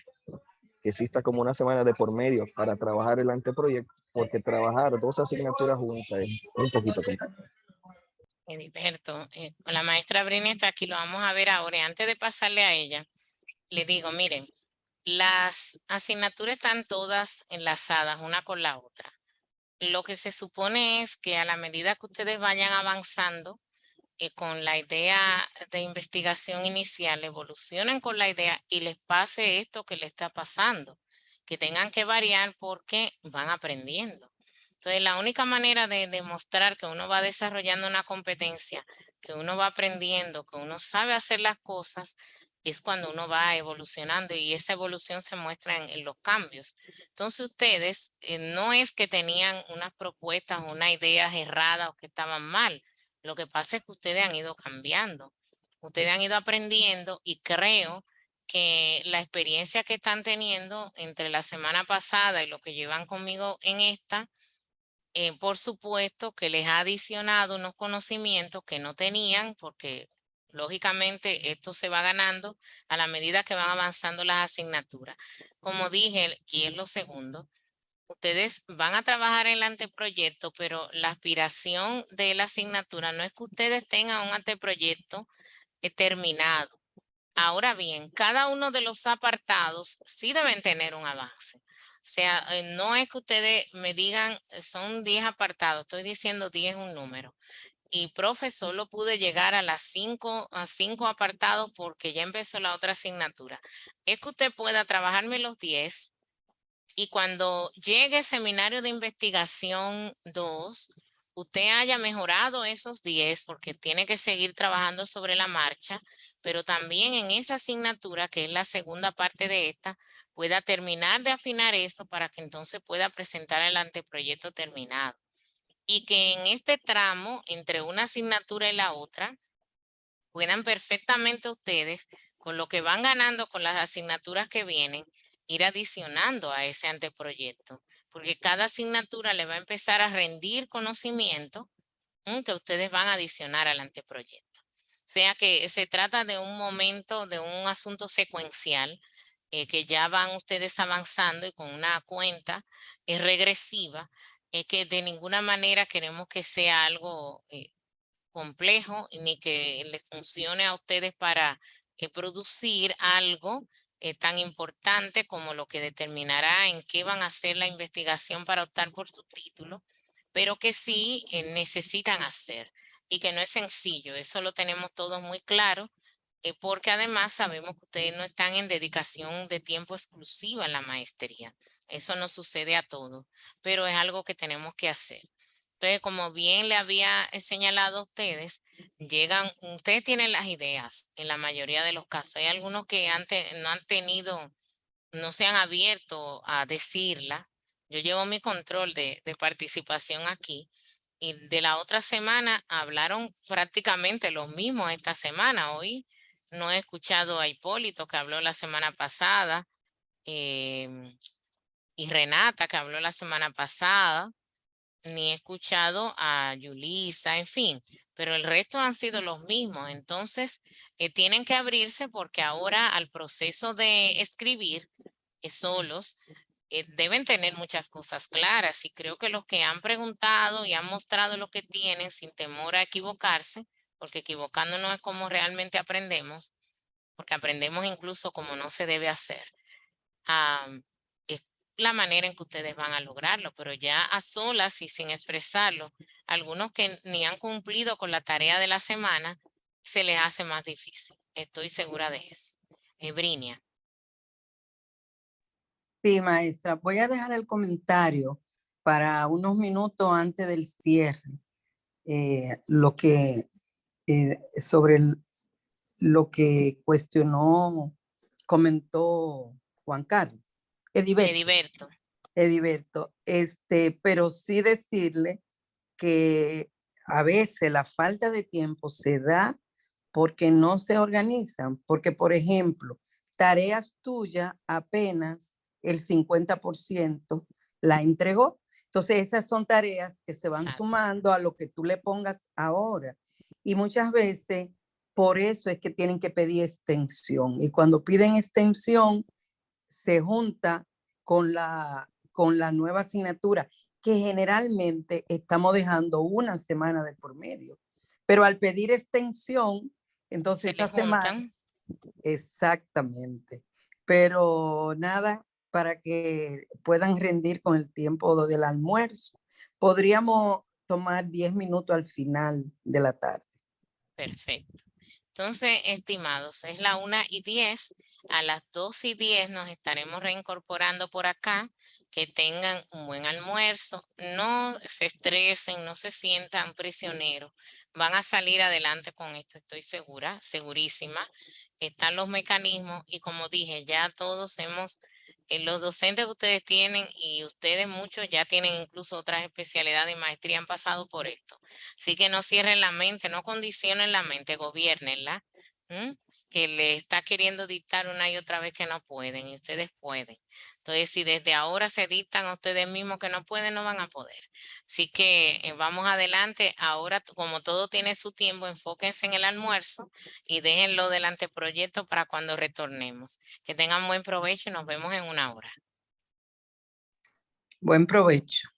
que exista como una semana de por medio para trabajar el anteproyecto, porque trabajar 2 asignaturas juntas es un poquito complicado. Ediberto, con la maestra Brini está aquí, lo vamos a ver ahora. Y antes de pasarle a ella, le digo, miren, las asignaturas están todas enlazadas una con la otra. lo que se supone es que a la medida que ustedes vayan avanzando con la idea de investigación inicial, evolucionen con la idea y les pase esto que le está pasando, que tengan que variar porque van aprendiendo. Entonces, la única manera de demostrar que uno va desarrollando una competencia, que uno va aprendiendo, que uno sabe hacer las cosas, es cuando uno va evolucionando y esa evolución se muestra en los cambios. Entonces, ustedes no es que tenían unas propuestas o unas ideas erradas o que estaban mal. Lo que pasa es que ustedes han ido cambiando, ustedes han ido aprendiendo y creo que la experiencia que están teniendo entre la semana pasada y lo que llevan conmigo en esta, por supuesto que les ha adicionado unos conocimientos que no tenían, porque lógicamente esto se va ganando a la medida que van avanzando las asignaturas. Como dije, y es lo segundo, ustedes van a trabajar en el anteproyecto, pero la aspiración de la asignatura no es que ustedes tengan un anteproyecto terminado. Ahora bien, cada uno de los apartados sí deben tener un avance. O sea, no es que ustedes me digan, son 10 apartados, estoy diciendo 10 es un número. Y profe, solo pude llegar a las 5 apartados porque ya empezó la otra asignatura. Es que usted pueda trabajarme los 10 y cuando llegue seminario de investigación 2, usted haya mejorado esos 10 porque tiene que seguir trabajando sobre la marcha, pero también en esa asignatura, que es la segunda parte de esta, pueda terminar de afinar eso para que entonces pueda presentar el anteproyecto terminado. Y que en este tramo, entre una asignatura y la otra, puedan perfectamente ustedes, con lo que van ganando con las asignaturas que vienen, ir adicionando a ese anteproyecto, porque cada asignatura le va a empezar a rendir conocimiento que ustedes van a adicionar al anteproyecto. O sea que se trata de un momento, de un asunto secuencial, que ya van ustedes avanzando y con una cuenta regresiva, que de ninguna manera queremos que sea algo complejo ni que les funcione a ustedes para producir algo tan importante como lo que determinará en qué van a hacer la investigación para optar por su título, pero que sí necesitan hacer y que no es sencillo. Eso lo tenemos todos muy claro, porque además sabemos que ustedes no están en dedicación de tiempo exclusiva en la maestría. Eso no sucede a todos, pero es algo que tenemos que hacer. Entonces, como bien le había señalado a ustedes, ustedes tienen las ideas en la mayoría de los casos. Hay algunos que no han tenido, no se han abierto a decirla. Yo llevo mi control de participación aquí y de la otra semana hablaron prácticamente lo mismo esta semana. Hoy no he escuchado a Hipólito, que habló la semana pasada, y Renata, que habló la semana pasada, ni he escuchado a Yulisa, en fin, pero el resto han sido los mismos. Entonces, tienen que abrirse porque ahora al proceso de escribir solos, deben tener muchas cosas claras y creo que los que han preguntado y han mostrado lo que tienen sin temor a equivocarse, porque equivocándonos es como realmente aprendemos, porque aprendemos incluso como no se debe hacer. Es la manera en que ustedes van a lograrlo, pero ya a solas y sin expresarlo, algunos que ni han cumplido con la tarea de la semana, se les hace más difícil. Estoy segura de eso. Brinia. Sí, maestra, voy a dejar el comentario para unos minutos antes del cierre, lo que sobre lo que comentó Juan Carlos. Ediberto. Pero sí decirle que a veces la falta de tiempo se da porque no se organizan, porque por ejemplo, tareas tuyas apenas el 50% la entregó. Entonces esas son tareas que se van sumando a lo que tú le pongas ahora. Y muchas veces por eso es que tienen que pedir extensión. Y cuando piden extensión, se junta con la nueva asignatura, que generalmente estamos dejando una semana de por medio. Pero al pedir extensión, entonces esa semana... Exactamente. Pero nada, para que puedan rendir con el tiempo del almuerzo. Podríamos tomar 10 minutos al final de la tarde. Perfecto. Entonces, estimados, es la 1:10. A las 2:10 nos estaremos reincorporando por acá. Que tengan un buen almuerzo. No se estresen, no se sientan prisioneros. Van a salir adelante con esto, estoy segura, segurísima. Están los mecanismos y como dije, ya todos hemos, los docentes que ustedes tienen y ustedes muchos ya tienen incluso otras especialidades y maestría, han pasado por esto. Así que no cierren la mente, no condicionen la mente, gobiernenla. Que le está queriendo dictar una y otra vez que no pueden y ustedes pueden. Entonces, si desde ahora se dictan a ustedes mismos que no pueden, no van a poder. Así que vamos adelante. Ahora, como todo tiene su tiempo, enfóquense en el almuerzo y déjenlo del anteproyecto para cuando retornemos. Que tengan buen provecho y nos vemos en 1 hora. Buen provecho.